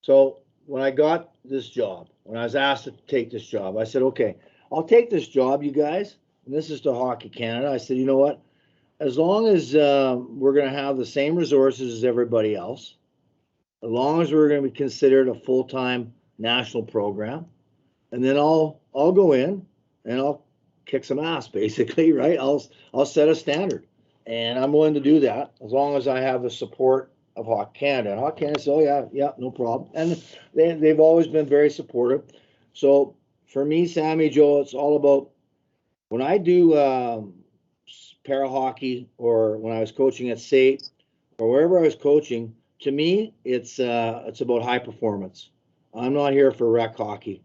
so when I got this job, when I was asked to take this job, I said, okay, I'll take this job, you guys. And this is to Hockey Canada. I said, you know what? As long as we're going to have the same resources as everybody else, as long as we're going to be considered a full-time national program, and then I'll go in and I'll kick some ass, basically, right? I'll set a standard, and I'm willing to do that as long as I have the support of Hockey Canada. And Hockey Canada says, oh yeah, no problem. And they've always been very supportive. So for me, Sammy, Joe, it's all about when I do para hockey, or when I was coaching at SAIT, or wherever I was coaching, to me, it's about high performance. I'm not here for rec hockey.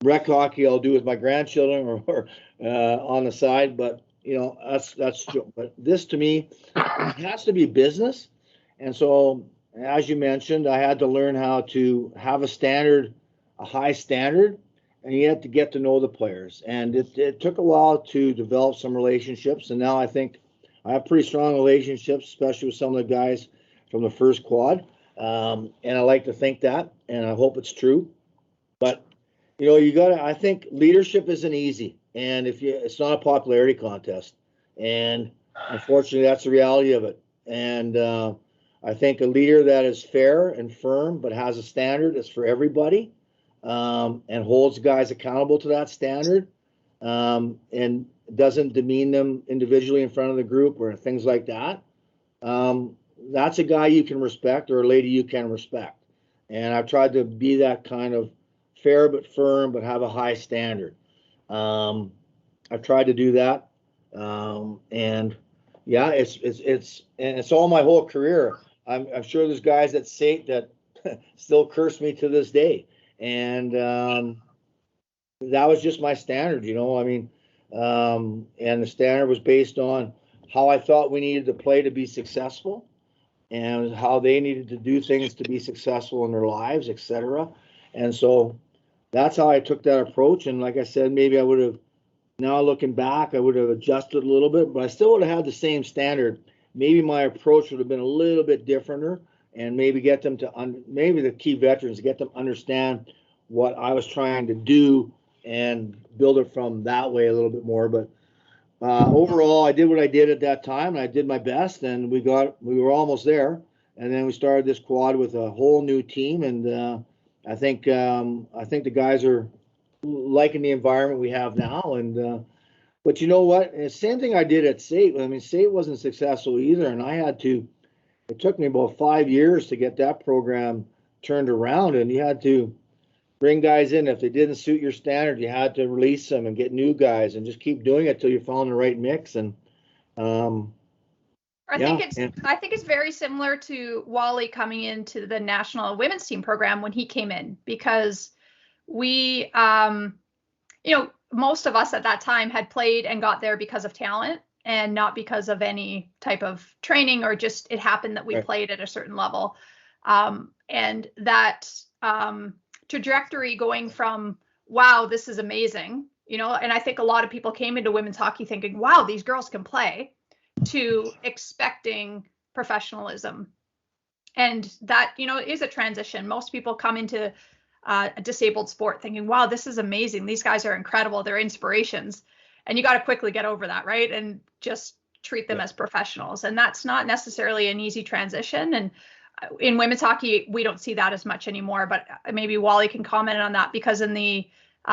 Rec hockey I'll do with my grandchildren or on the side, but that's true. But this, to me, it has to be business. And so, as you mentioned, I had to learn how to have a standard, a high standard, and you have to get to know the players. And it took a while to develop some relationships, and now I think I have pretty strong relationships, especially with some of the guys from the first quad. And I like to think that, and I hope it's true. But I think leadership isn't easy, and it's not a popularity contest. And unfortunately, that's the reality of it. And I think a leader that is fair and firm, but has a standard that's for everybody, and holds guys accountable to that standard, and doesn't demean them individually in front of the group or things like that. That's a guy you can respect, or a lady you can respect. And I've tried to be that kind of fair but firm, but have a high standard. I've tried to do that, and yeah, it's all my whole career. I'm sure there's guys that SAIT that still curse me to this day, and that was just my standard, I mean, and the standard was based on how I thought we needed to play to be successful, and how they needed to do things to be successful in their lives, etc. And so that's how I took that approach. And like I said, maybe I would have, now looking back, I would have adjusted a little bit, but I still would have had the same standard. Maybe my approach would have been a little bit differenter, and maybe get them to, maybe the key veterans, get them to understand what I was trying to do and build it from that way a little bit more. But overall, I did what I did at that time, and I did my best, and we were almost there. And then we started this quad with a whole new team, and I think the guys are liking the environment we have now. And but you know what? The same thing I did at SAIT. I mean, SAIT wasn't successful either, and it took me about 5 years to get that program turned around, and you had to bring guys in. If they didn't suit your standard, you had to release them and get new guys, and just keep doing it till you found the right mix. And I think it's very similar to Wally coming into the national women's team program when he came in, because we, most of us at that time had played and got there because of talent and not because of any type of training, or just it happened that we played at a certain level. And that trajectory going from, wow, this is amazing, and I think a lot of people came into women's hockey thinking, wow, these girls can play, to expecting professionalism. And that, is a transition. Most people come into a disabled sport thinking, wow, this is amazing. These guys are incredible. They're inspirations. And you got to quickly get over that, right? And just treat them as professionals. And that's not necessarily an easy transition. And in women's hockey, we don't see that as much anymore. But maybe Wally can comment on that, because in the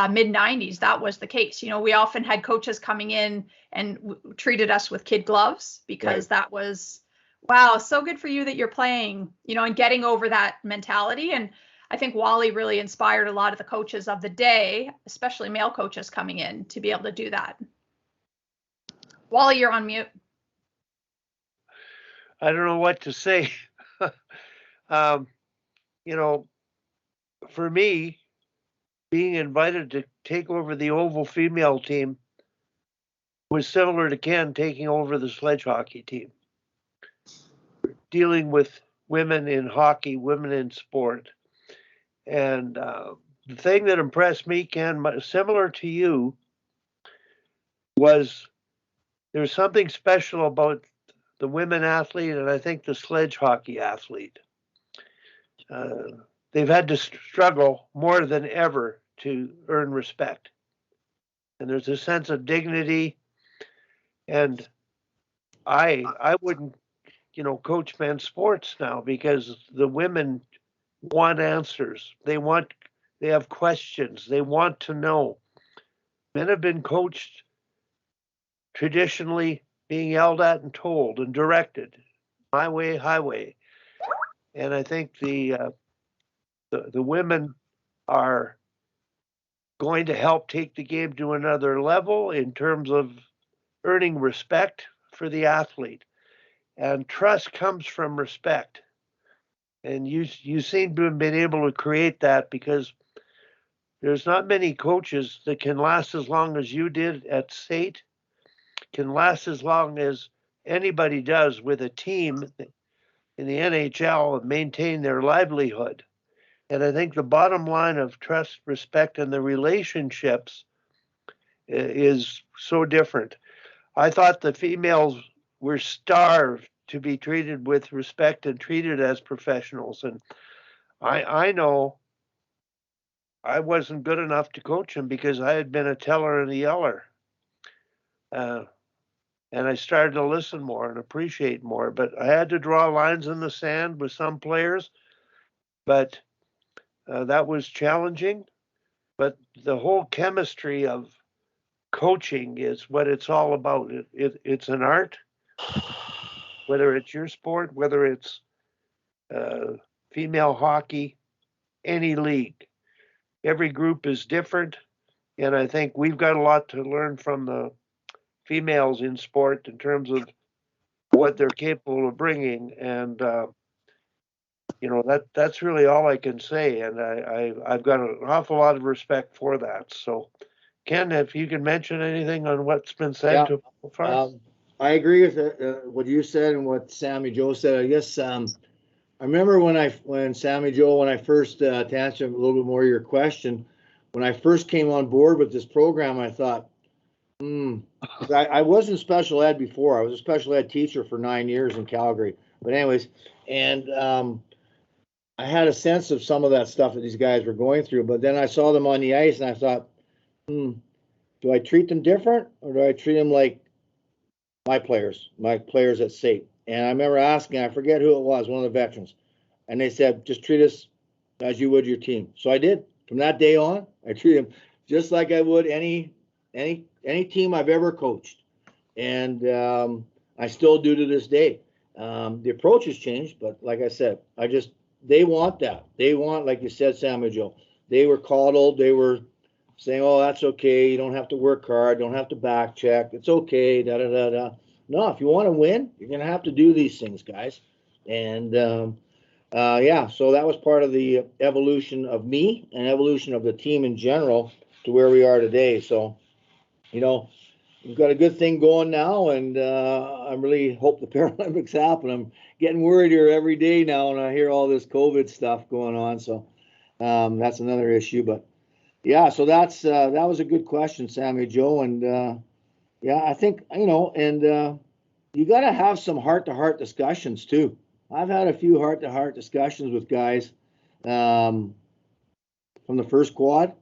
mid 90s, that was the case. You know, we often had coaches coming in and treated us with kid gloves because that was, wow, so good for you that you're playing, you know, and getting over that mentality. And I think Wally really inspired a lot of the coaches of the day, especially male coaches coming in, to be able to do that. Wally, you're on mute. I don't know what to say. You know, for me, being invited to take over the Oval female team was similar to Ken taking over the sledge hockey team. Dealing with women in hockey, women in sport. And the thing that impressed me, Ken, similar to you, was there's something special about the women athlete and I think the sledge hockey athlete. They've had to struggle more than ever to earn respect. And there's a sense of dignity. And I wouldn't, you know, coach men's sports now because the women want answers. They have questions. They want to know. Men have been coached traditionally being yelled at and told and directed, my way, highway. And I think the women are going to help take the game to another level in terms of earning respect for the athlete. And trust comes from respect. And you seem to have been able to create that because there's not many coaches that can last as long as you did at State, can last as long as anybody does with a team in the NHL and maintain their livelihood. And I think the bottom line of trust, respect, and the relationships is so different. I thought the females were starved to be treated with respect and treated as professionals. And I know I wasn't good enough to coach them because I had been a teller and a yeller. And I started to listen more and appreciate more. But I had to draw lines in the sand with some players. But that was challenging. But the whole chemistry of coaching is what it's all about. It's an art, whether it's your sport, whether it's female hockey, any league. Every group is different. And I think we've got a lot to learn from the females in sport in terms of what they're capable of bringing. And, you know, that's really all I can say. And I've got an awful lot of respect for that. So, Ken, if you can mention anything on what's been said so far. I agree with what you said and what Sammy Joe said. I guess I remember when Sammy Joe, when I first, to answer a little bit more of your question, when I first came on board with this program, I thought, I wasn't special ed before. I was a special ed teacher for 9 years in Calgary. But anyways, and I had a sense of some of that stuff that these guys were going through. But then I saw them on the ice, and I thought, do I treat them different, or do I treat them like my players at State? And I remember asking, I forget who it was, one of the veterans, and they said, just treat us as you would your team. So I did. From that day on, I treat them just like I would any team I've ever coached, and I still do to this day. The approach has changed, but like I said, they want that. They want, like you said, Samuel Joe. They were coddled. They were saying, "Oh, that's okay. You don't have to work hard. Don't have to back check. It's okay." Da da da da. No, if you want to win, you're gonna have to do these things, guys. And yeah, so that was part of the evolution of me and evolution of the team in general to where we are today. So, you know, we've got a good thing going now, and I really hope the Paralympics happen. I'm getting worried here every day now when I hear all this COVID stuff going on. So that's another issue. But yeah, so that was a good question, Sammy Joe. And yeah, I think, you know, and you got to have some heart-to-heart discussions too. I've had a few heart-to-heart discussions with guys from the first quad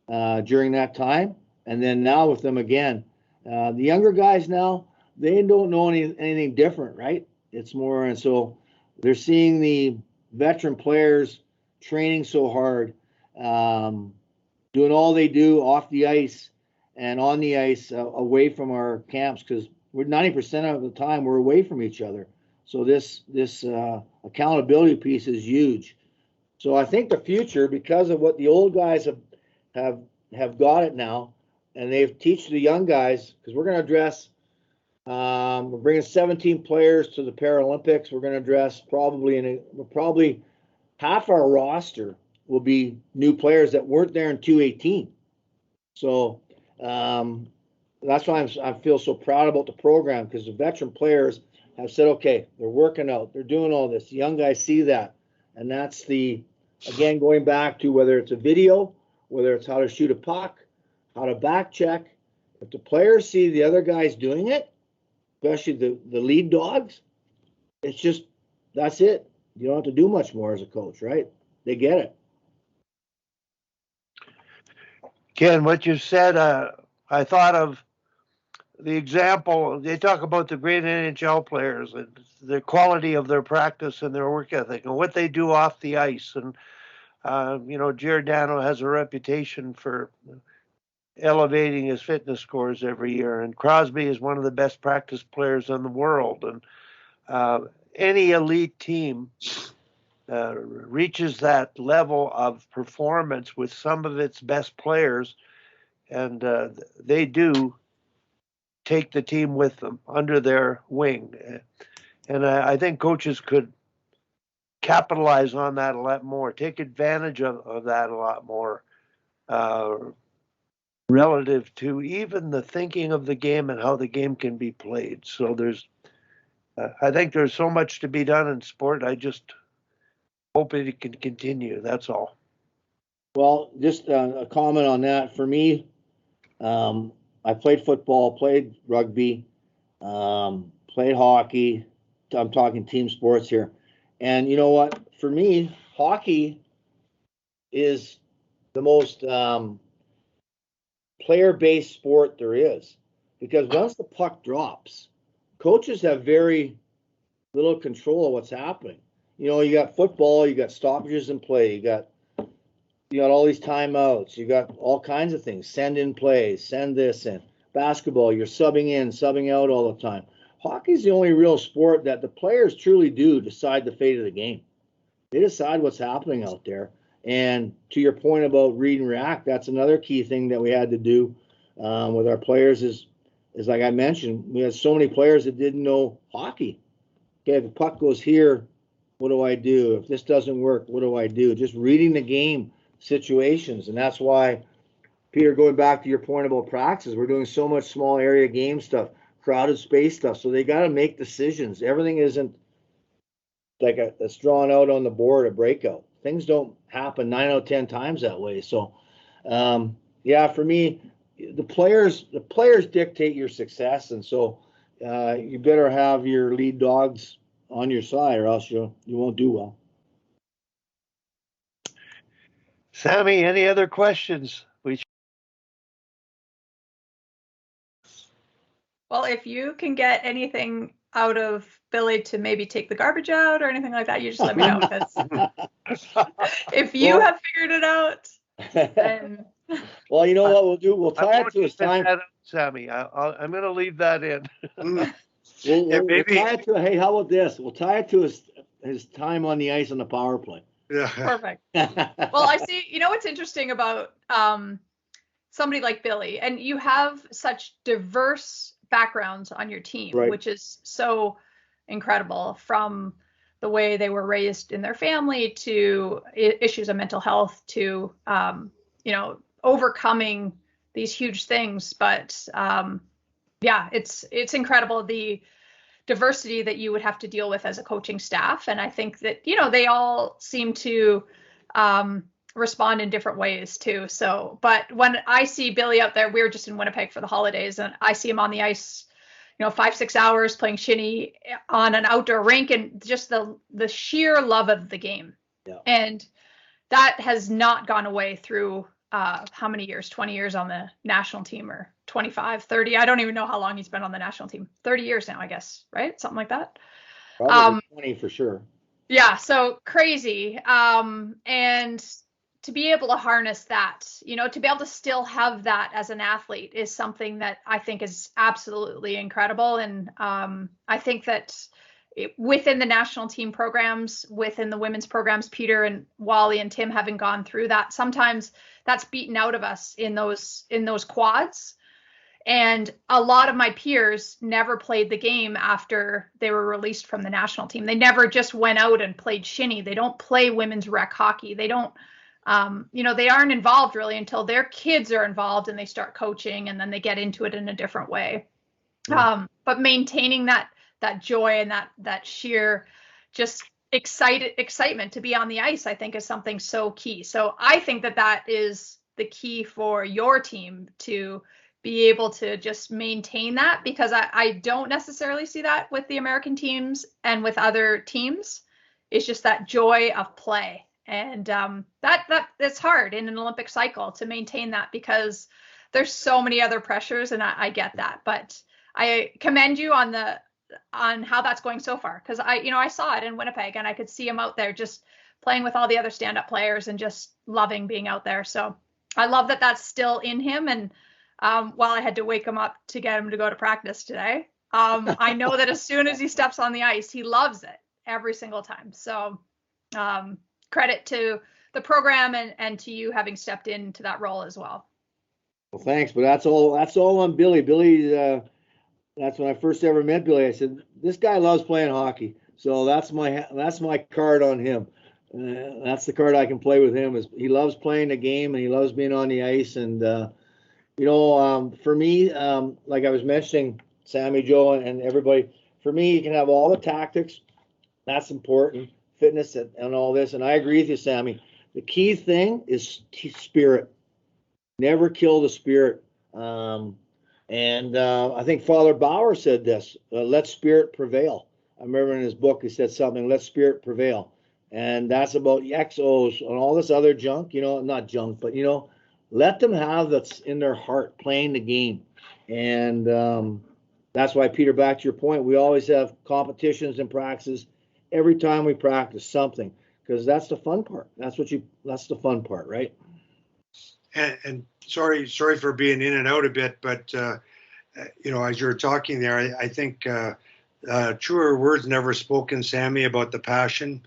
during that time, and then now with them again. The younger guys now, they don't know anything different, right? It's more, and so they're seeing the veteran players training so hard, doing all they do off the ice and on the ice, away from our camps, because we're 90% of the time we're away from each other. So this accountability piece is huge. So I think the future, because of what the old guys have got it now, and they've teach the young guys, because we're going to address, we're bringing 17 players to the Paralympics. We're going to address probably half our roster will be new players that weren't there in 2018. So that's why I feel so proud about the program, because the veteran players have said, okay, they're working out, they're doing all this. The young guys see that, and that's again, going back to whether it's a video, whether it's how to shoot a puck, how to back check. If the players see the other guys doing it, especially the lead dogs, it's just, that's it. You don't have to do much more as a coach, right? They get it. Ken, what you said, I thought of the example. They talk about the great NHL players and the quality of their practice and their work ethic and what they do off the ice. And, Giordano has a reputation for elevating his fitness scores every year. And Crosby is one of the best practice players in the world. And any elite team reaches that level of performance with some of its best players, and they do take the team with them under their wing. And I think coaches could capitalize on that a lot more, take advantage of that a lot more, relative to even the thinking of the game and how the game can be played. So I think there's so much to be done in sport. I just hope it can continue. That's all. Well, just a comment on that. For me, I played football, played rugby, played hockey. I'm talking team sports here. And you know what? For me, hockey is the most player-based sport there is. Because once the puck drops, coaches have very little control of what's happening. You got football, you got stoppages in play, you got all these timeouts, you got all kinds of things, send in plays, send this in. Basketball, you're subbing in, subbing out all the time. Hockey's the only real sport that the players truly do decide the fate of the game. They decide what's happening out there. And to your point about read and react, that's another key thing that we had to do with our players is like I mentioned, we had so many players that didn't know hockey. Okay, if the puck goes here, what do I do? If this doesn't work, what do I do? Just reading the game situations. And that's why, Peter, going back to your point about practice, we're doing so much small area game stuff, crowded space stuff. So they got to make decisions. Everything isn't like it's drawn out on the board, a breakout. Things don't happen 9 out of 10 times that way. So, for me, the players dictate your success. And so you better have your lead dogs on your side, or else you won't do well. Sammy, any other questions? Well, if you can get anything out of Billy to maybe take the garbage out or anything like that, you just let me know. Because if you have figured it out, then. Well, you know what we'll do? We'll tie it to his time. Sammy, I'm going to leave that in. We'll tie it to, hey, how about this? We'll tie it to his time on the ice on the power play. Yeah. Perfect. Well, I see, what's interesting about somebody like Billy, and you have such diverse backgrounds on your team, right, which is so incredible, from the way they were raised in their family to issues of mental health to, overcoming these huge things. But it's incredible, the diversity that you would have to deal with as a coaching staff. And I think that, they all seem to respond in different ways too. So, but when I see Billy out there, we were just in Winnipeg for the holidays, and I see him on the ice, 5-6 hours playing shinny on an outdoor rink, and just the sheer love of the game. Yeah. And that has not gone away through how many years? 20 years on the national team, or 25, 30. I don't even know how long he's been on the national team. 30 years now, I guess, right? Something like that. Probably 20 for sure. Yeah, so crazy. And to be able to harness that, to be able to still have that as an athlete is something that I think is absolutely incredible. And I think that within the national team programs, within the women's programs, Peter and Wally and Tim having gone through that, sometimes that's beaten out of us in those quads. And a lot of my peers never played the game after they were released from the national team. They never just went out and played shinny. They don't play women's rec hockey. They don't, they aren't involved really until their kids are involved and they start coaching, and then they get into it in a different way. But maintaining that joy and that sheer just excitement to be on the ice, I think is something so key. So I think that is the key for your team to be able to just maintain that, because I don't necessarily see that with the American teams and with other teams. It's just that joy of play. And that it's hard in an Olympic cycle to maintain that, because there's so many other pressures, and I get that. But I commend you on how that's going so far, because I saw it in Winnipeg, and I could see him out there just playing with all the other stand-up players and just loving being out there. So I love that that's still in him. And while I had to wake him up to get him to go to practice today, I know that as soon as he steps on the ice, he loves it every single time. So credit to the program and to you having stepped into that role as well. Well, thanks, but that's all on Billy. Billy, that's when I first ever met Billy. I said, this guy loves playing hockey, so that's my card on him. That's the card I can play with him. Is he loves playing the game and he loves being on the ice. And for me, like I was mentioning, Sammy, Joe, and everybody, for me, you can have all the tactics. That's important, fitness and all this. And I agree with you, Sammy. The key thing is spirit. Never kill the spirit. I think Father Bauer said this, let spirit prevail. I remember in his book, he said something, let spirit prevail. And that's about XOs and all this other junk, not junk, but, let them have that's in their heart, playing the game. And that's why, Peter, back to your point, we always have competitions and practices every time we practice something, because that's the fun part. That's the fun part, right? And sorry for being in and out a bit, but as you're talking there, I think truer words never spoken, Sammy, about the passion.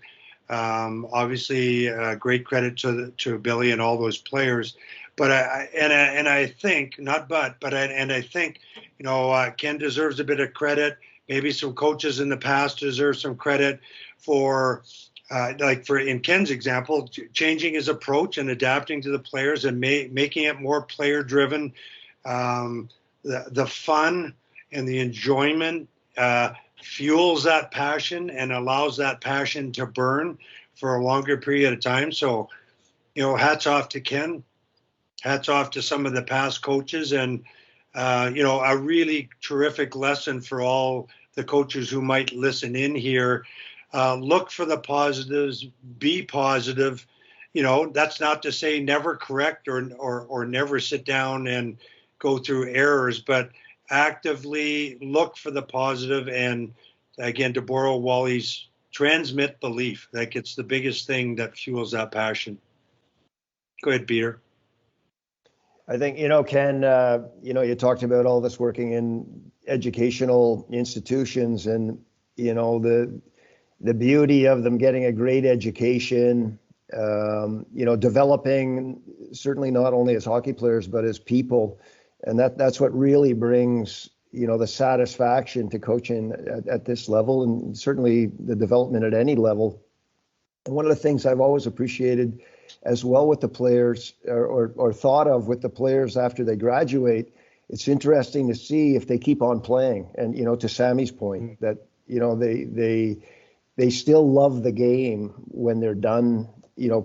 Obviously, great credit to Billy and all those players. But I think Ken deserves a bit of credit. Maybe some coaches in the past deserve some credit for. In Ken's example, changing his approach and adapting to the players and making it more player driven. The fun and the enjoyment fuels that passion and allows that passion to burn for a longer period of time. So, hats off to Ken, hats off to some of the past coaches, and a really terrific lesson for all the coaches who might listen in here. Look for the positives, be positive. That's not to say never correct or never sit down and go through errors, but actively look for the positive. And again, to borrow Wally's, transmit belief. Like, it's the biggest thing that fuels that passion. Go ahead, Peter. I think, Ken, you talked about all this working in educational institutions, and, the beauty of them getting a great education, developing certainly not only as hockey players, but as people. And that's what really brings, the satisfaction to coaching at this level, and certainly the development at any level. And one of the things I've always appreciated as well with the players, or thought of with the players after they graduate, it's interesting to see if they keep on playing. And, to Sammy's point, that, they still love the game when they're done,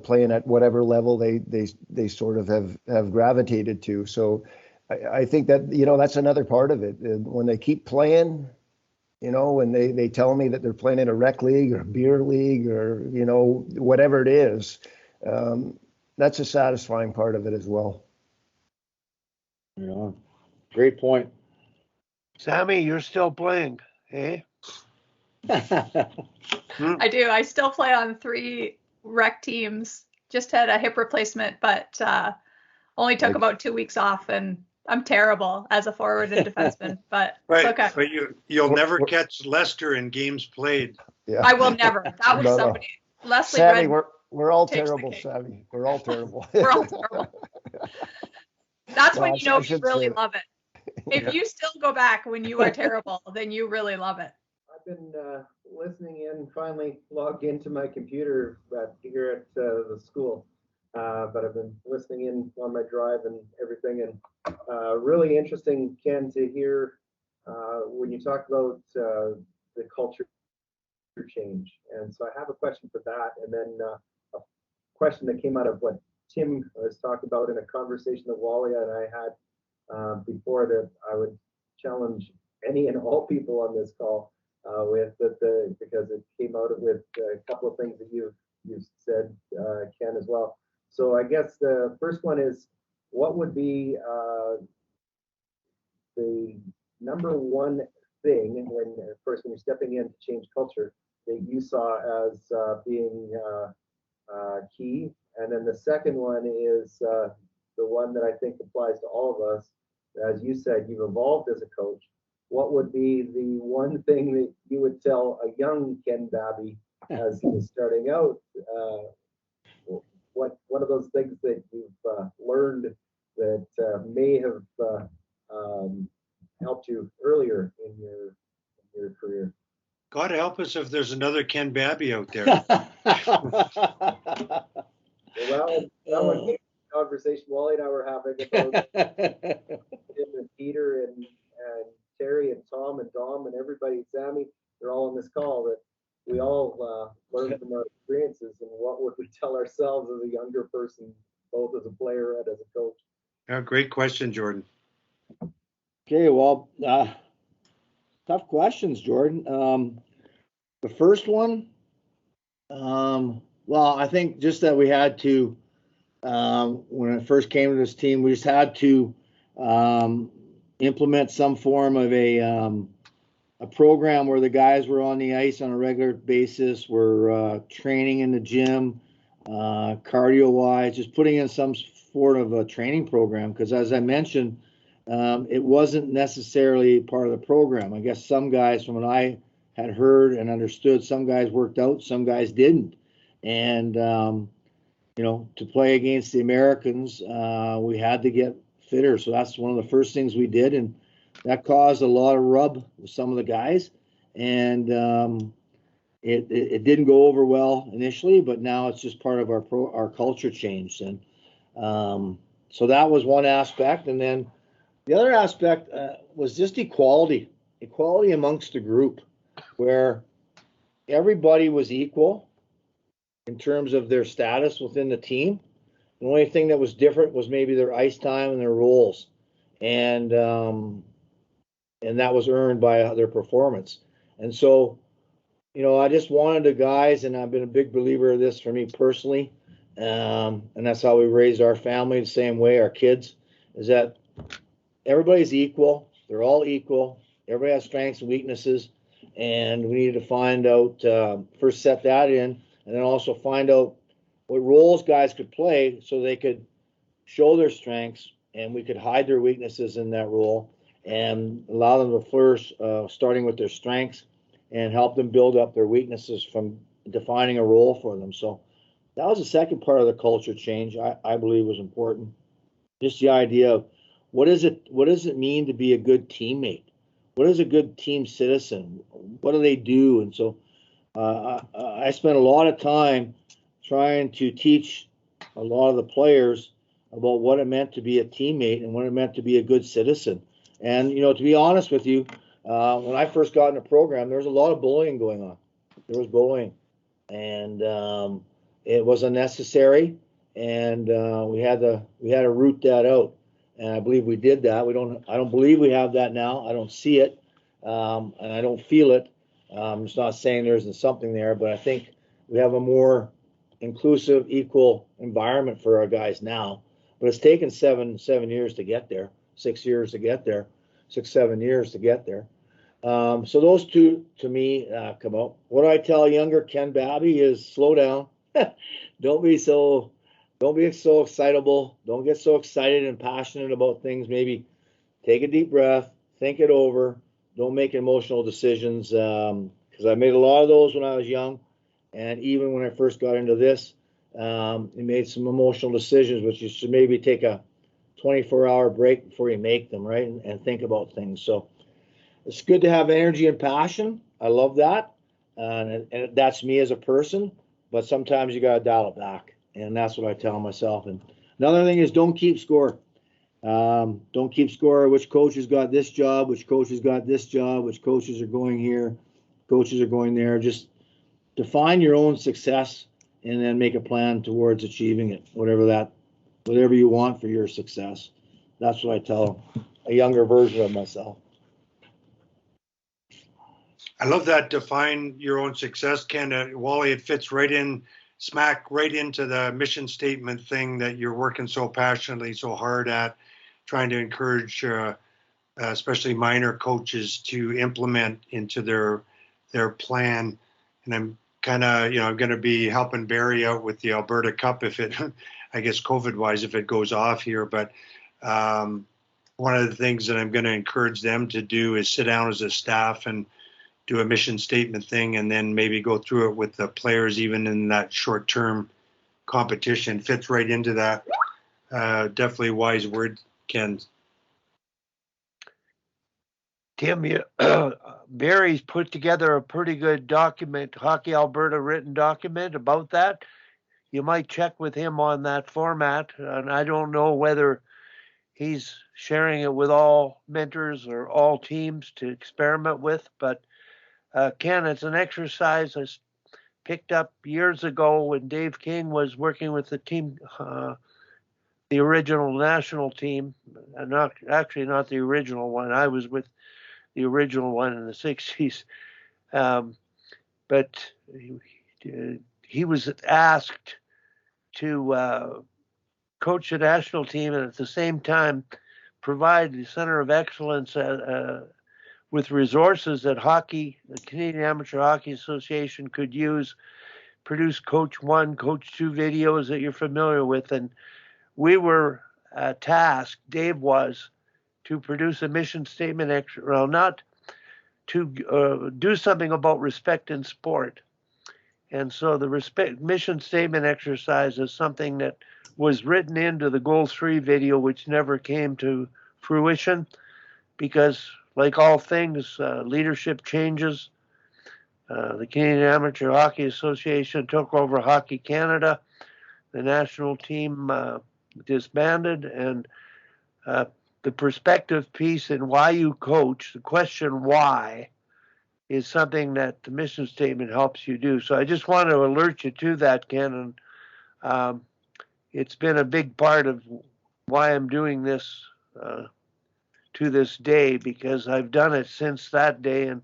playing at whatever level they sort of have gravitated to. So I think that, that's another part of it. When they keep playing, when they tell me that they're playing in a rec league or a beer league or, whatever it is, that's a satisfying part of it as well. Yeah, great point. Sammy, you're still playing, eh? I do. I still play on 3 rec teams just had a hip replacement, but only took about 2 weeks off, and I'm terrible as a forward and defenseman, but it's Right, okay. but you'll never catch Lester in games played. Yeah. I will never. That was No, no. somebody. Leslie Sammy, Red. we're all takes the terrible, cake. Sammy. We're all terrible. We're all terrible. That's No, when you know I you should really say- love it. If you still go back when you are terrible, then you really love it. I've been listening in, finally logged into my computer here at the school, but I've been listening in on my drive and everything, and really interesting, Ken, to hear when you talk about the culture change. And so I have a question for that, and then a question that came out of what Tim was talking about in a conversation that Wally and I had before, that I would challenge any and all people on this call with that, because it came out with a couple of things that you've said, Ken, as well. So I guess the first one is, what would be the number one thing when first when you're stepping in to change culture that you saw as being key? And then the second one is the one that I think applies to all of us. As you said, you've evolved as a coach. What would be the one thing that you would tell a young Ken Babey as he was starting out? What one of those things that you've learned that may have helped you earlier in your career? God help us if there's another Ken Babey out there. Well, that one came from a conversation Wally and I were having about Tim and Peter and Terry and Tom and Dom and everybody, Sammy, they're all on this call, that we all learn from our experiences, and what would we tell ourselves as a younger person, both as a player and as a coach? Yeah, great question, Jordan. Okay, well, tough questions, Jordan. The first one, well, I think just that we had to, when I first came to this team, we just had to implement some form of a program where the guys were on the ice on a regular basis, were training in the gym, cardio-wise, just putting in some sort of a training program. Because as I mentioned, it wasn't necessarily part of the program. I guess some guys, from what I had heard and understood, some guys worked out, some guys didn't. And, you know, to play against the Americans, we had to get fitter. So that's one of the first things we did. And that caused a lot of rub with some of the guys. And it didn't go over well initially, but now it's just part of our culture change. And so that was one aspect. And then the other aspect was just equality amongst the group, where everybody was equal in terms of their status within the team. The only thing that was different was maybe their ice time and their roles, and that was earned by their performance. And so, you know, I just wanted the guys, and I've been a big believer of this for me personally, and that's how we raised our family the same way, our kids, is that everybody's equal. They're all equal. Everybody has strengths and weaknesses, and we needed to find out, first set that in, and then also find out what roles guys could play so they could show their strengths and we could hide their weaknesses in that role and allow them to flourish, starting with their strengths, and help them build up their weaknesses from defining a role for them. So that was the second part of the culture change I believe was important. Just the idea of what does it mean to be a good teammate? What is a good team citizen? What do they do? And so I spent a lot of time trying to teach a lot of the players about what it meant to be a teammate and what it meant to be a good citizen. And, you know, to be honest with you, when I first got in the program, there was a lot of bullying going on. There was bullying, and it was unnecessary, and we had to root that out. And I believe we did that. I don't believe we have that now. I don't see it, and I don't feel it. I'm just not saying there isn't something there, but I think we have a more inclusive, equal environment for our guys now. But it's taken 7 years to get there, 6 years to get there, 7 years to get there. So those two, to me, come out. What I tell younger Ken Babey is slow down. Don't be so don't be so excitable. Don't get so excited and passionate about things. Maybe take a deep breath, think it over. Don't make emotional decisions, because I made a lot of those when I was young, and even when I first got into this, I made some emotional decisions, which you should maybe take a 24-hour break before you make them, right? And think about things. So it's good to have energy and passion. I love that, and that's me as a person. But sometimes you got to dial it back, and that's what I tell myself. And another thing is, don't keep score. Don't keep score. Which coach has got this job? Which coach has got this job? Which coaches are going here? Coaches are going there. Just define your own success, and then make a plan towards achieving it. Whatever you want for your success. That's what I tell a younger version of myself. I love that define your own success, Ken. Wally, it fits smack right into the mission statement thing that you're working so passionately, so hard at, trying to encourage, especially minor coaches to implement into their plan. And I'm kind of, I'm going to be helping Barry out with the Alberta Cup if it, I guess COVID wise, if it goes off here. But one of the things that I'm going to encourage them to do is sit down as a staff and do a mission statement thing, and then maybe go through it with the players, even in that short-term competition. Fits right into that. Definitely wise word, Ken. Tim, Barry's put together a pretty good document, Hockey Alberta written document about that. You might check with him on that format, and I don't know whether he's sharing it with all mentors or all teams to experiment with, but Ken, it's an exercise I picked up years ago when Dave King was working with the team, the original national team, not the original one. I was with the original one in the 60s. But he was asked to coach the national team and at the same time provide the Center of Excellence with resources that the Canadian Amateur Hockey Association could use, produce Coach 1, Coach 2 videos that you're familiar with. And we were tasked, Dave was, to produce a mission statement, not to do something about respect in sport. And so the mission statement exercise is something that was written into the Goal 3 video, which never came to fruition because, like all things, leadership changes. The Canadian Amateur Hockey Association took over Hockey Canada. The national team disbanded, and the perspective piece and why you coach, the question why, is something that the mission statement helps you do. So I just want to alert you to that, Ken, and it's been a big part of why I'm doing this to this day, because I've done it since that day and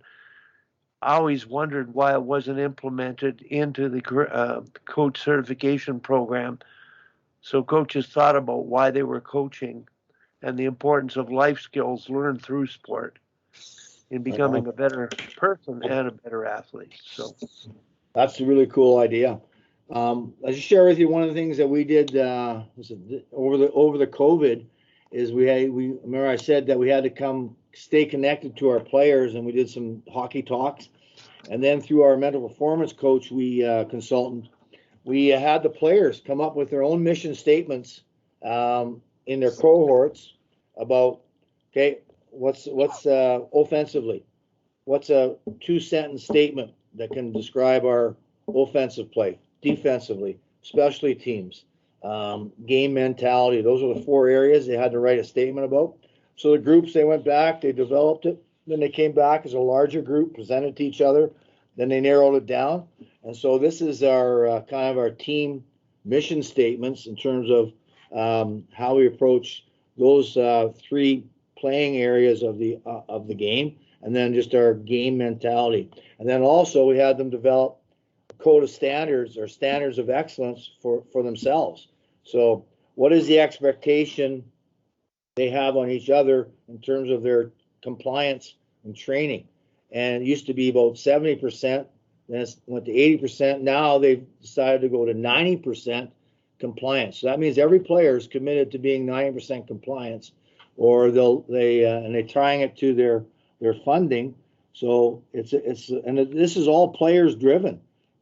I always wondered why it wasn't implemented into the coach certification program. So coaches thought about why they were coaching and the importance of life skills learned through sport in becoming a better person and a better athlete. So that's a really cool idea. I'll just share with you one of the things that we did over the COVID is we remember I said that we had to stay connected to our players, and we did some hockey talks, and then through our mental performance coach consultant, we had the players come up with their own mission statements in their cohorts about, okay, what's offensively, what's a 2-sentence statement that can describe our offensive play, defensively, specialty teams, game mentality. Those are the 4 areas they had to write a statement about. So the groups, they went back, they developed it, then they came back as a larger group, presented to each other, then they narrowed it down. And so this is our kind of our team mission statements in terms of how we approach those 3 playing areas of the game, and then just our game mentality. And then also we had them develop a code of standards or standards of excellence for themselves. So what is the expectation they have on each other in terms of their compliance and training? And it used to be about 70%, then it went to 80%. Now they've decided to go to 90% compliance. So that means every player is committed to being 90% compliance, or they're tying it to their funding. So it's this is all players driven.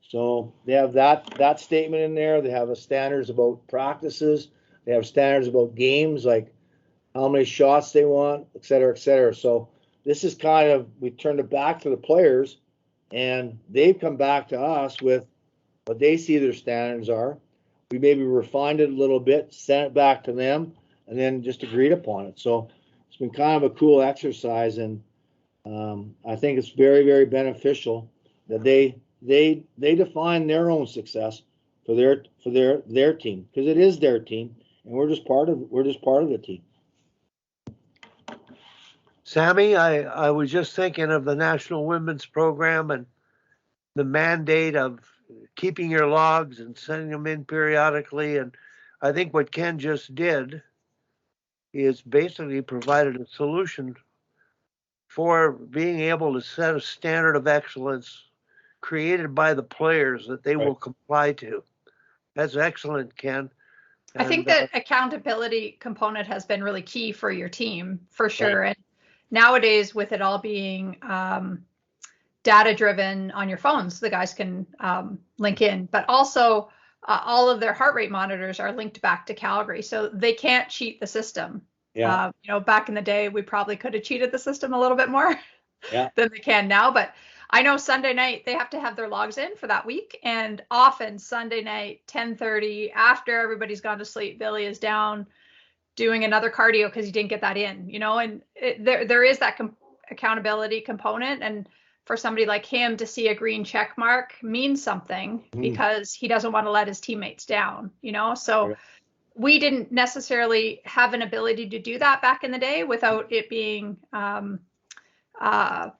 So they have that statement in there. They have standards about practices. They have standards about games, like how many shots they want, et cetera, et cetera. So this is kind of, we turned it back to the players, and they've come back to us with what they see their standards are. We maybe refined it a little bit, sent it back to them, and then just agreed upon it. So it's been kind of a cool exercise, and I think it's very, very beneficial that they define their own success for their team, because it is their team, and we're just part of the team. Sammy, I was just thinking of the National Women's Program and the mandate of keeping your logs and sending them in periodically. And I think what Ken just did is basically provided a solution for being able to set a standard of excellence created by the players that they will comply to. That's excellent, Ken. I think that accountability component has been really key for your team, for sure. Right. And nowadays, with it all being data driven on your phones, the guys can link in, but also all of their heart rate monitors are linked back to Calgary, so they can't cheat the system. Yeah. Back in the day, we probably could have cheated the system a little bit more than they can now. But I know Sunday night they have to have their logs in for that week, and often Sunday night, 10:30, after everybody's gone to sleep, Billy is down doing another cardio because he didn't get that in. And there is that accountability component, and for somebody like him to see a green check mark means something because he doesn't want to let his teammates down. So. We didn't necessarily have an ability to do that back in the day without it being on a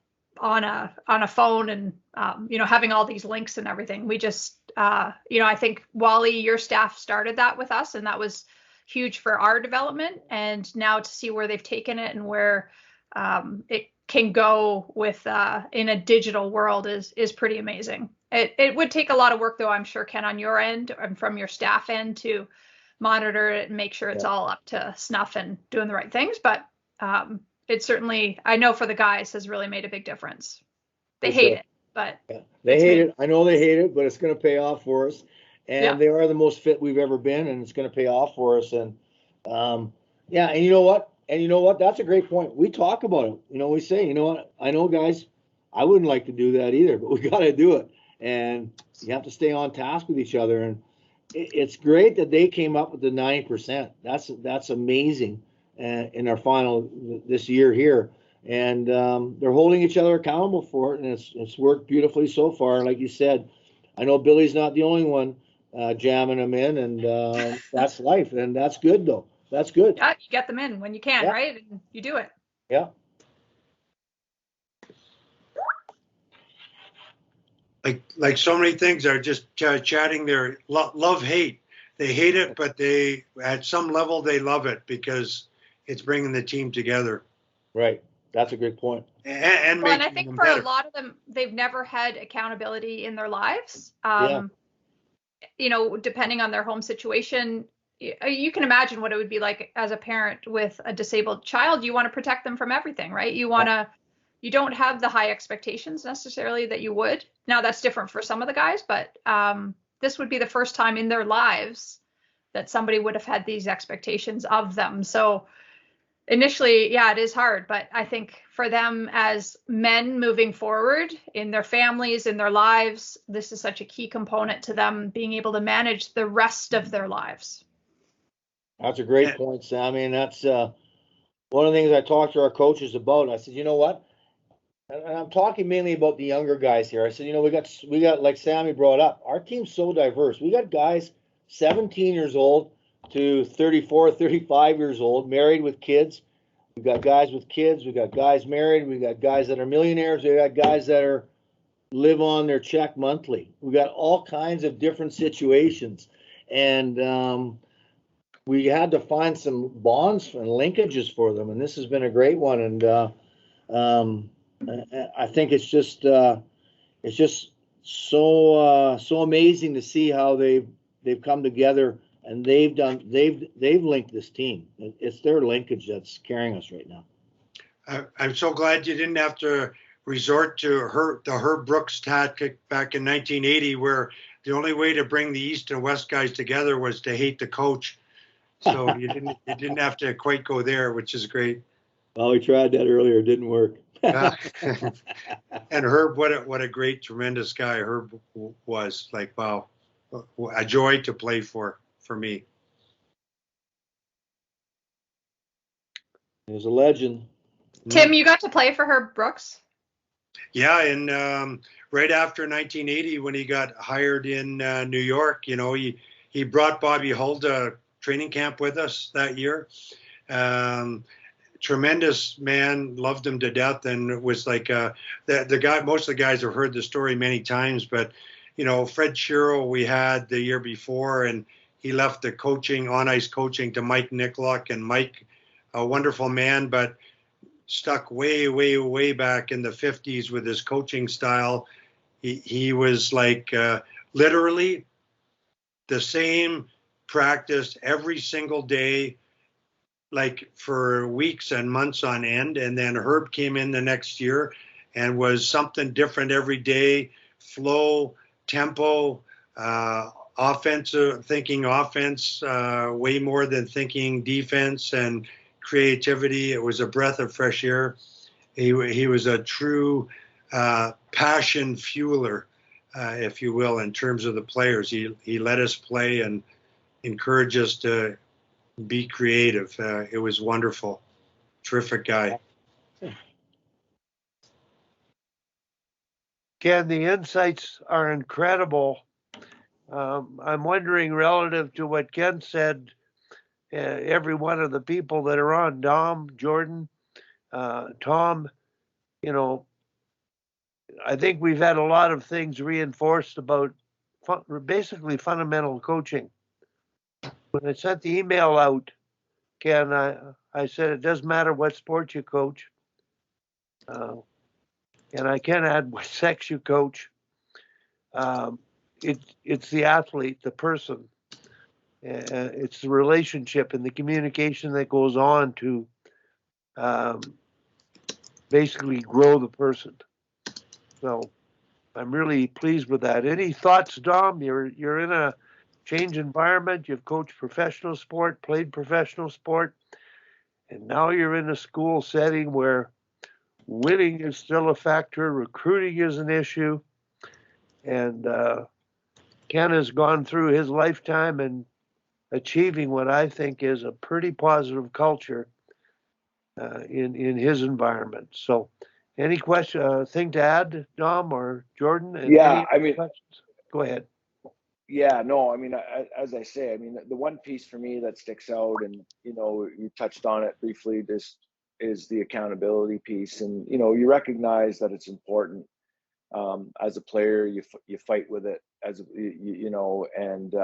phone and having all these links and everything. We just I think Wally, your staff started that with us, and that was huge for our development. And now to see where they've taken it and where it can go with in a digital world is pretty amazing. It would take a lot of work, though, I'm sure, Ken, on your end and from your staff end to monitor it and make sure it's all up to snuff and doing the right things. But it certainly, I know for the guys, has really made a big difference. They hate it, but they hate it. I know they hate it, but it's going to pay off for us. And they are the most fit we've ever been, and it's going to pay off for us. And and you know what? That's a great point. We talk about it. We say, what? I know, guys, I wouldn't like to do that either, but we got to do it. And you have to stay on task with each other. And it's great that they came up with the 90%. That's amazing in our final this year here, and they're holding each other accountable for it, and it's worked beautifully so far. Like you said, I know Billy's not the only one jamming them in, and that's life, and that's good though. That's good. Yeah, you get them in when you can, right? And you do it. Yeah. Like so many things are just chatting their love-hate. They hate it, but they, at some level, they love it because it's bringing the team together. Right. That's a good point. And I think for a lot of them, they've never had accountability in their lives. Depending on their home situation, you can imagine what it would be like as a parent with a disabled child. You want to protect them from everything, right? You don't have the high expectations necessarily that you would. Now that's different for some of the guys, but this would be the first time in their lives that somebody would have had these expectations of them. So initially, it is hard, but I think for them as men moving forward in their families, in their lives, this is such a key component to them being able to manage the rest of their lives. That's a great point, Sammy. And that's one of the things I talked to our coaches about. I said, you know what? And I'm talking mainly about the younger guys here. I said, we got like Sammy brought up, our team's so diverse. We got guys 17 years old to 34, 35 years old, married with kids. We got guys with kids. We got guys married. We got guys that are millionaires. We got guys that live on their check monthly. We got all kinds of different situations. And we had to find some bonds and linkages for them. And this has been a great one. And I think it's just so amazing to see how they've come together and they've linked this team. It's their linkage that's carrying us right now. I'm so glad you didn't have to resort to the Herb Brooks tactic back in 1980, where the only way to bring the East and West guys together was to hate the coach. So you didn't have to quite go there, which is great. Well, we tried that earlier. It didn't work. And Herb, what a great, tremendous guy Herb was. Like, wow, a joy to play for me. He was a legend. Tim, you got to play for Herb Brooks? Yeah, and right after 1980, when he got hired in New York, he brought Bobby Hull to training camp with us that year. Tremendous man, loved him to death, and was like the guy. Most of the guys have heard the story many times, but Fred Shiro we had the year before, and he left the coaching, on ice coaching, to Mike Nicklock, and Mike, a wonderful man, but stuck way, way, way back in the 50s with his coaching style. He was like literally the same practice every single day, like for weeks and months on end. And then Herb came in the next year and was something different every day. Flow, tempo, offensive, thinking offense, way more than thinking defense, and creativity. It was a breath of fresh air. He was a true passion fueler, if you will, in terms of the players. He let us play and encouraged us to be creative. It was wonderful. Terrific guy. Ken, the insights are incredible. I'm wondering, relative to what Ken said, every one of the people that are on, Dom, Jordan, Tom, I think we've had a lot of things reinforced about basically fundamental coaching. When I sent the email out, Ken, I said it doesn't matter what sport you coach, and I can add what sex you coach. It's the athlete, the person. It's the relationship and the communication that goes on to basically grow the person. So I'm really pleased with that. Any thoughts, Dom? You're in a change environment. You've coached professional sport, played professional sport, and now you're in a school setting where winning is still a factor, recruiting is an issue, and Ken has gone through his lifetime and achieving what I think is a pretty positive culture in his environment. So, any thing to add, Dom or Jordan? Yeah, I mean, questions? Go ahead. Yeah, no, I mean, as I say, I mean, the one piece for me that sticks out, and you touched on it briefly, just is the accountability piece, and you recognize that it's important. As a player, you fight with it, as and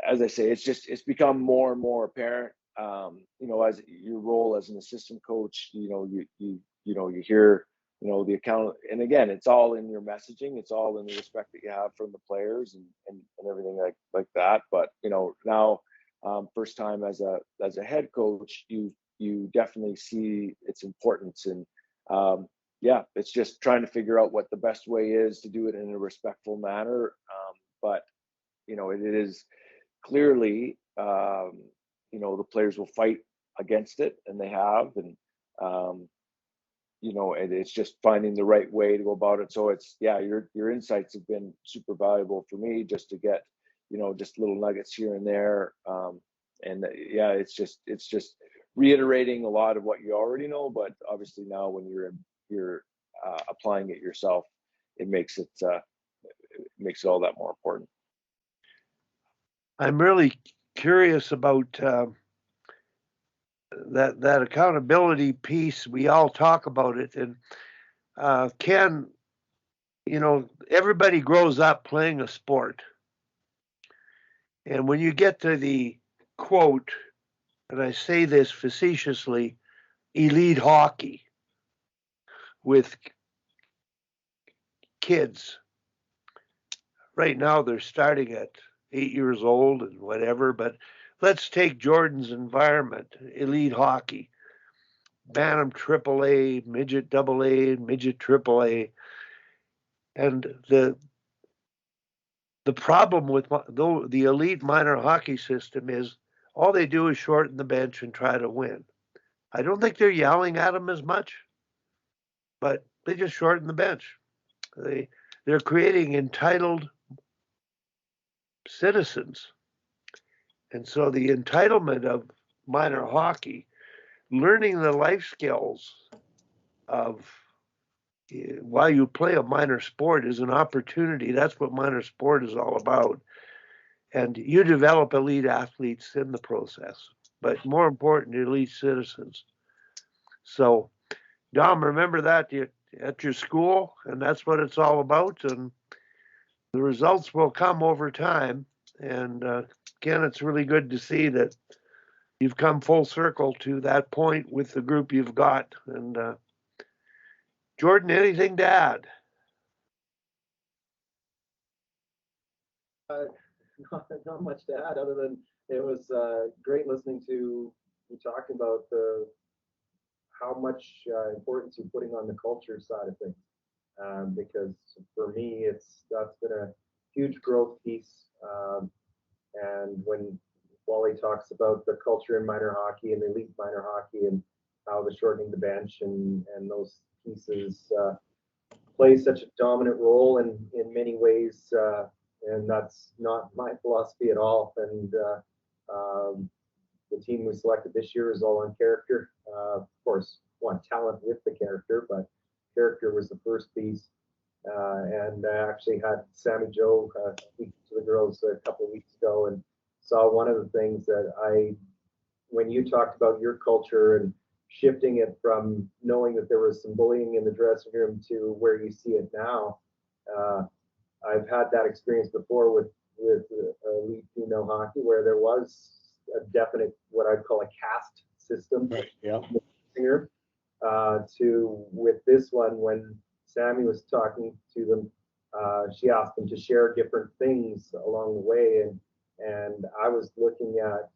as I say, it's become more and more apparent. As your role as an assistant coach, you hear the account, and again, it's all in your messaging, it's all in the respect that you have from the players and everything like that. But now, first time as a head coach, you definitely see its importance, and yeah, it's just trying to figure out what the best way is to do it in a respectful manner. But it is clearly, the players will fight against it, and they have, and and it's just finding the right way to go about it. So it's, yeah, your insights have been super valuable for me, just to get, just little nuggets here and there. And yeah, it's just reiterating a lot of what you already know, but obviously now when you're applying it yourself, it makes it all that more important. I'm really curious about that accountability piece. We all talk about it, and Ken, everybody grows up playing a sport, and when you get to the quote, and I say this facetiously, elite hockey with kids, right now they're starting at 8 years old and whatever. But let's take Jordan's environment, elite hockey, Bantam AAA, midget AA, midget AAA, and the problem with the elite minor hockey system is all they do is shorten the bench and try to win. I don't think they're yelling at them as much, but they just shorten the bench. They're creating entitled citizens. And so the entitlement of minor hockey, learning the life skills of while you play a minor sport is an opportunity. That's what minor sport is all about. And you develop elite athletes in the process, but more important, elite citizens. So, Dom, remember that at your school, and that's what it's all about. And the results will come over time. And Ken, it's really good to see that you've come full circle to that point with the group you've got. And Jordan, anything to add? Not much to add other than it was great listening to you talking about how much importance you're putting on the culture side of things. Because for me, that's been a huge growth piece. And when Wally talks about the culture in minor hockey and elite minor hockey and how the shortening the bench and those pieces play such a dominant role in many ways. And that's not my philosophy at all. And the team we selected this year is all on character. Of course, want talent with the character, but character was the first piece. And I actually had Sammy Joe speak to the girls a couple of weeks ago and saw one of the things that when you talked about your culture and shifting it from knowing that there was some bullying in the dressing room to where you see it now. I've had that experience before with elite female hockey where there was a definite, what I'd call a caste system. Right. Yeah. To with this one, when Sammy was talking to them, she asked them to share different things along the way, and I was looking at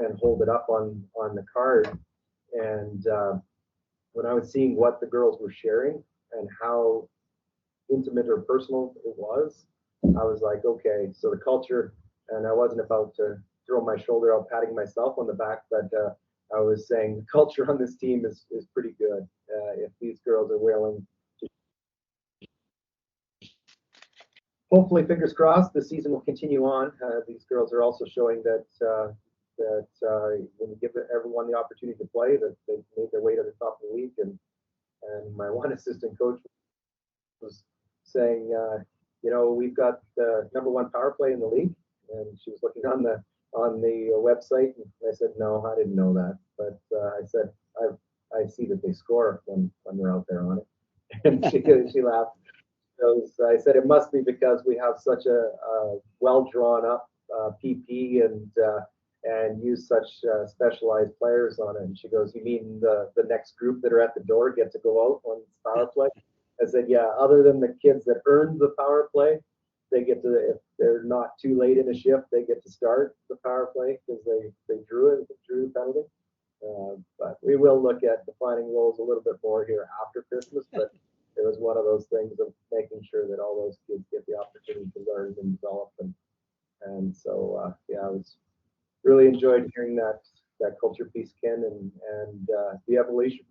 and hold it up on the card, and when I was seeing what the girls were sharing and how intimate or personal it was, I was like, okay, so the culture, and I wasn't about to throw my shoulder out patting myself on the back, but I was saying the culture on this team is pretty good. If these girls are willing to, hopefully, fingers crossed, the season will continue on. These girls are also showing that when you give everyone the opportunity to play, that they've made their way to the top of the league. And my one assistant coach was saying, we've got the #1 power play in the league, and she was looking on the website, and I said, no, I didn't know that, but I said, I see that they score when we're out there on it, and she laughed. So I said, it must be because we have such a well drawn up PP and use such specialized players on it. And she goes, you mean the next group that are at the door get to go out on power play? I said, yeah, other than the kids that earned the power play, they get to, if they're not too late in a shift, they get to start the power play because they drew the penalty. But we will look at defining roles a little bit more here after Christmas, but it was one of those things of making sure that all those kids get the opportunity to learn and develop. And so, I was really enjoyed hearing that culture piece, Ken, and the evolution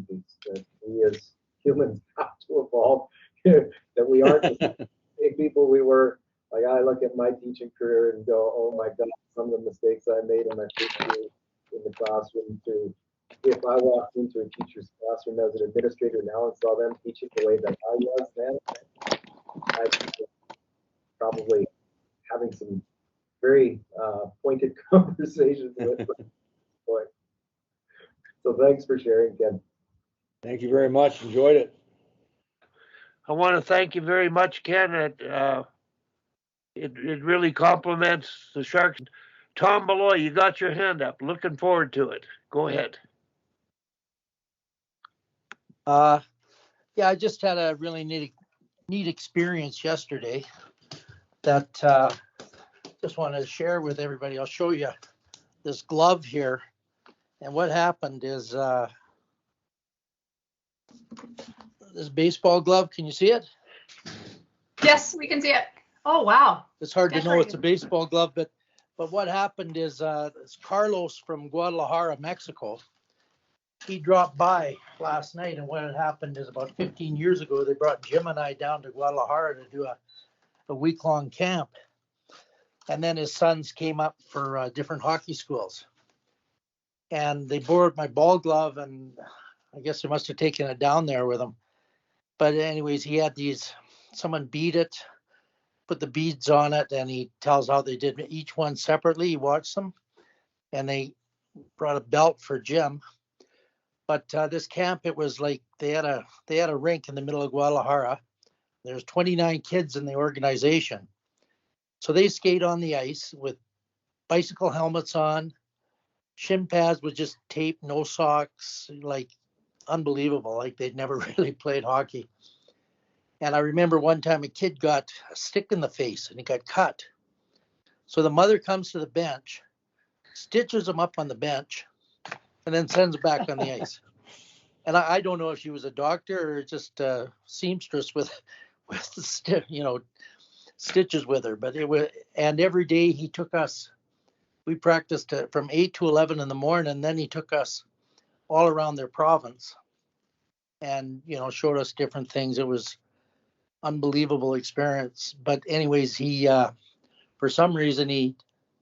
piece that we as humans have to evolve, that we aren't the big people we were. Like, I look at my teaching career and go, oh my God, some of the mistakes I made in my first year in the classroom, to if I walked into a teacher's classroom as an administrator now and saw them teaching the way that I was then, I'd probably having some very pointed conversations with them. So thanks for sharing, Ken. Thank you very much. Enjoyed it. I want to thank you very much, Ken. It really compliments the Sharks. Tom Beloy, you got your hand up. Looking forward to it. Go ahead. Yeah, I just had a really neat experience yesterday that just wanted to share with everybody. I'll show you this glove here. And what happened is this baseball glove. Can you see it? Yes, we can see it. Oh, wow. It's hard to know Decorated. it's a baseball glove, but what happened is it's Carlos from Guadalajara, Mexico. He dropped by last night, and what had happened is about 15 years ago, they brought Jim and I down to Guadalajara to do a week-long camp. And then his sons came up for different hockey schools. And they borrowed my ball glove, and I guess they must have taken it down there with them. But anyways, he had someone beat it, put the beads on it, and he tells how they did each one separately. He watched them, and they brought a belt for Jim. But this camp, it was like they had a rink in the middle of Guadalajara. There's 29 kids in the organization. So they skate on the ice with bicycle helmets on, shin pads with just tape, no socks, like unbelievable, like they'd never really played hockey. And I remember one time a kid got a stick in the face and he got cut. So the mother comes to the bench, stitches him up on the bench, and then sends him back on the ice. And I don't know if she was a doctor or just a seamstress with stitches with her. But it was, and every day he took us, we practiced from 8 to 11 in the morning, and then he took us all around their province and, showed us different things. It was unbelievable experience. But anyways, he, for some reason, he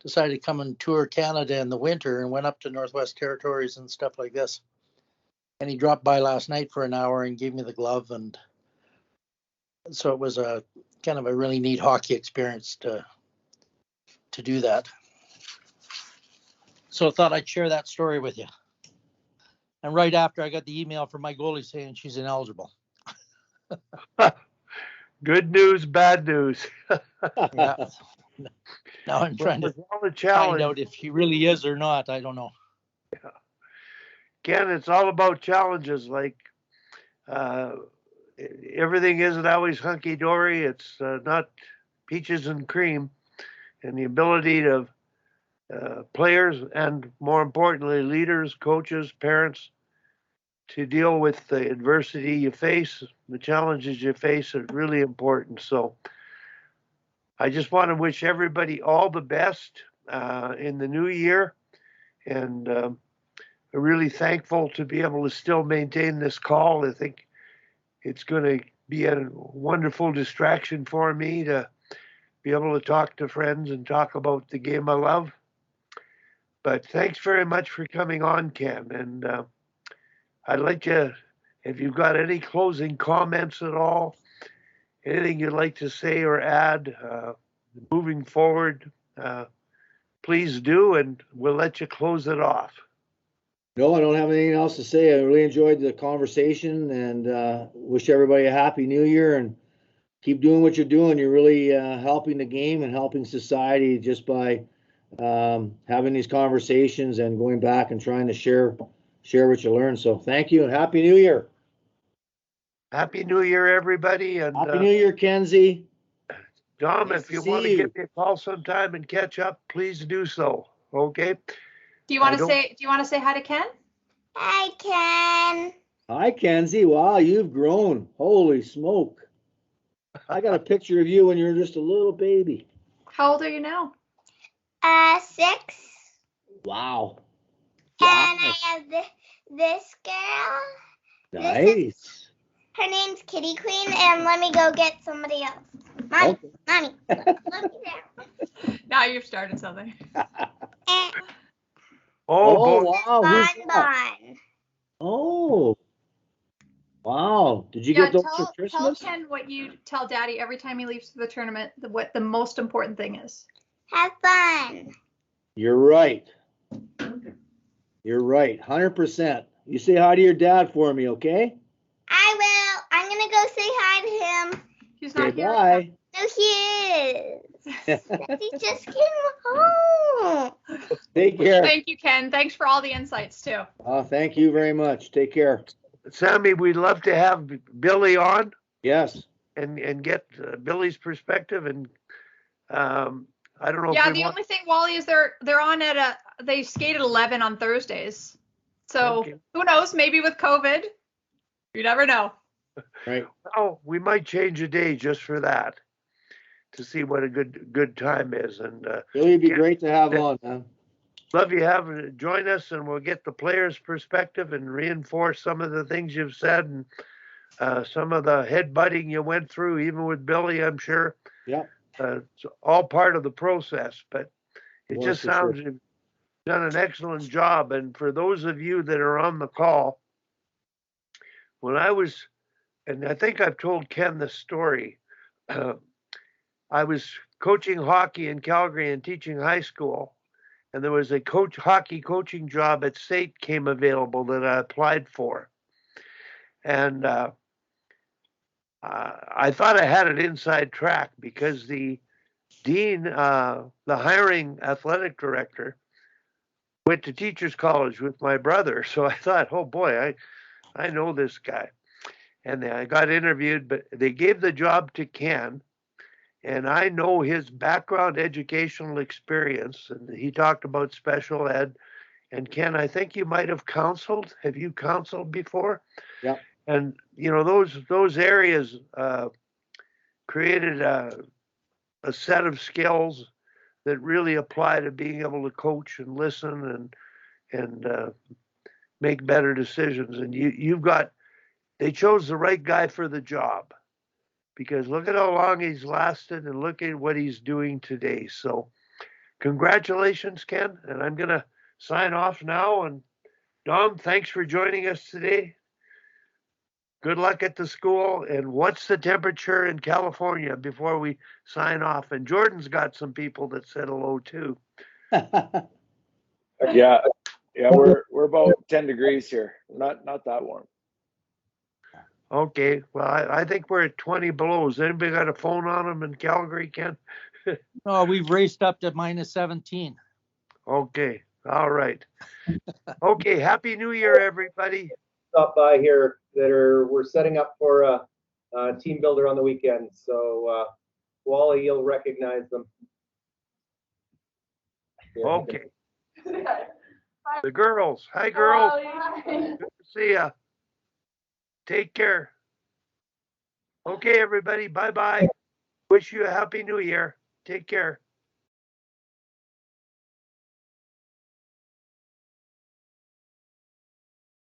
decided to come and tour Canada in the winter and went up to Northwest Territories and stuff like this. And he dropped by last night for an hour and gave me the glove. And so it was a kind of a really neat hockey experience to do that. So I thought I'd share that story with you. And right after, I got the email from my goalie saying she's ineligible. Good news, bad news. Yeah. Now I'm trying to find out if she really is or not. I don't know. Yeah. Ken, it's all about challenges. Like everything isn't always hunky-dory. It's not peaches and cream. And the ability of players and, more importantly, leaders, coaches, parents, to deal with the adversity you face, the challenges you face are really important. So I just want to wish everybody all the best in the new year. And I'm really thankful to be able to still maintain this call. I think it's going to be a wonderful distraction for me to be able to talk to friends and talk about the game I love. But thanks very much for coming on, Ken. And I'd like to, if you've got any closing comments at all, anything you'd like to say or add moving forward, please do, and we'll let you close it off. No, I don't have anything else to say. I really enjoyed the conversation and wish everybody a happy new year and keep doing what you're doing. You're really helping the game and helping society just by having these conversations and going back and trying to share what you learned. So thank you and happy new year. Happy New Year, everybody. And happy new year, Kenzie. Dom, Nice if you to want see to you. give me a call sometime and catch up, please do so. Okay. Do you want to say hi to Ken? Hi, Ken. Hi, Kenzie. Wow, you've grown. Holy smoke. I got a picture of you when you were just a little baby. How old are you now? 6. Wow. And I have this girl. Nice. Her name's Kitty Queen, and let me go get somebody else. Mommy, Okay. Mommy, let me down. Now you've started something. Oh, wow. Who's that? Bonbon. Oh. Wow. Did you get those for Tell Christmas? Ken what you tell Daddy every time he leaves for the tournament, what the most important thing is. Have fun. You're right. You're right. 100%. You say hi to your dad for me, okay? I will. I'm going to go say hi to him. He's Okay, not here. bye. No, he is. He just came home. Take care. Thank you, Ken. Thanks for all the insights, too. Thank you very much. Take care. Sammy, we'd love to have Billy on Yes. and get Billy's perspective. And I don't know Yeah, if we the want. only thing, Wally, is they're on they skate at 11 on Thursdays. So Okay. who knows? Maybe with COVID, you never know. Right. Oh, we might change a day just for that to see what a good time is. And Billy would be Ken, great to have on, man. love you having join us, and we'll get the players' perspective and reinforce some of the things you've said and some of the headbutting you went through, even with Billy, I'm sure. Yeah. It's all part of the process, but it Was just for sure. sounds you've done an excellent job. And for those of you that are on the call, when I was, and I think I've told Ken this story, I was coaching hockey in Calgary and teaching high school, and there was a hockey coaching job at State came available that I applied for. And I thought I had an inside track because the dean, the hiring athletic director, went to teachers college with my brother. So I thought, oh boy, I know this guy. And I got interviewed, but they gave the job to Ken. And I know his background, educational experience. And he talked about special ed. And Ken, I think you might have counseled. Have you counseled before? Yeah. And you know those areas created a set of skills that really apply to being able to coach and listen and make better decisions. And they chose the right guy for the job, because look at how long he's lasted and look at what he's doing today. So congratulations, Ken. And I'm going to sign off now. And Dom, thanks for joining us today. Good luck at the school. And what's the temperature in California before we sign off? And Jordan's got some people that said hello too. Yeah, we're about 10 degrees here. Not that warm. Okay, well, I think we're at 20 below. Has anybody got a phone on them in Calgary, Ken? Oh, we've raced up to minus 17. Okay, all right. Okay, Happy New Year, everybody. Stop by here we're setting up for a team builder on the weekend. So Wally, you'll recognize them. Yeah, Okay. The girls. Hi, girls. Good to see ya. Take care. Okay, everybody. Bye-bye. Wish you a Happy New Year. Take care.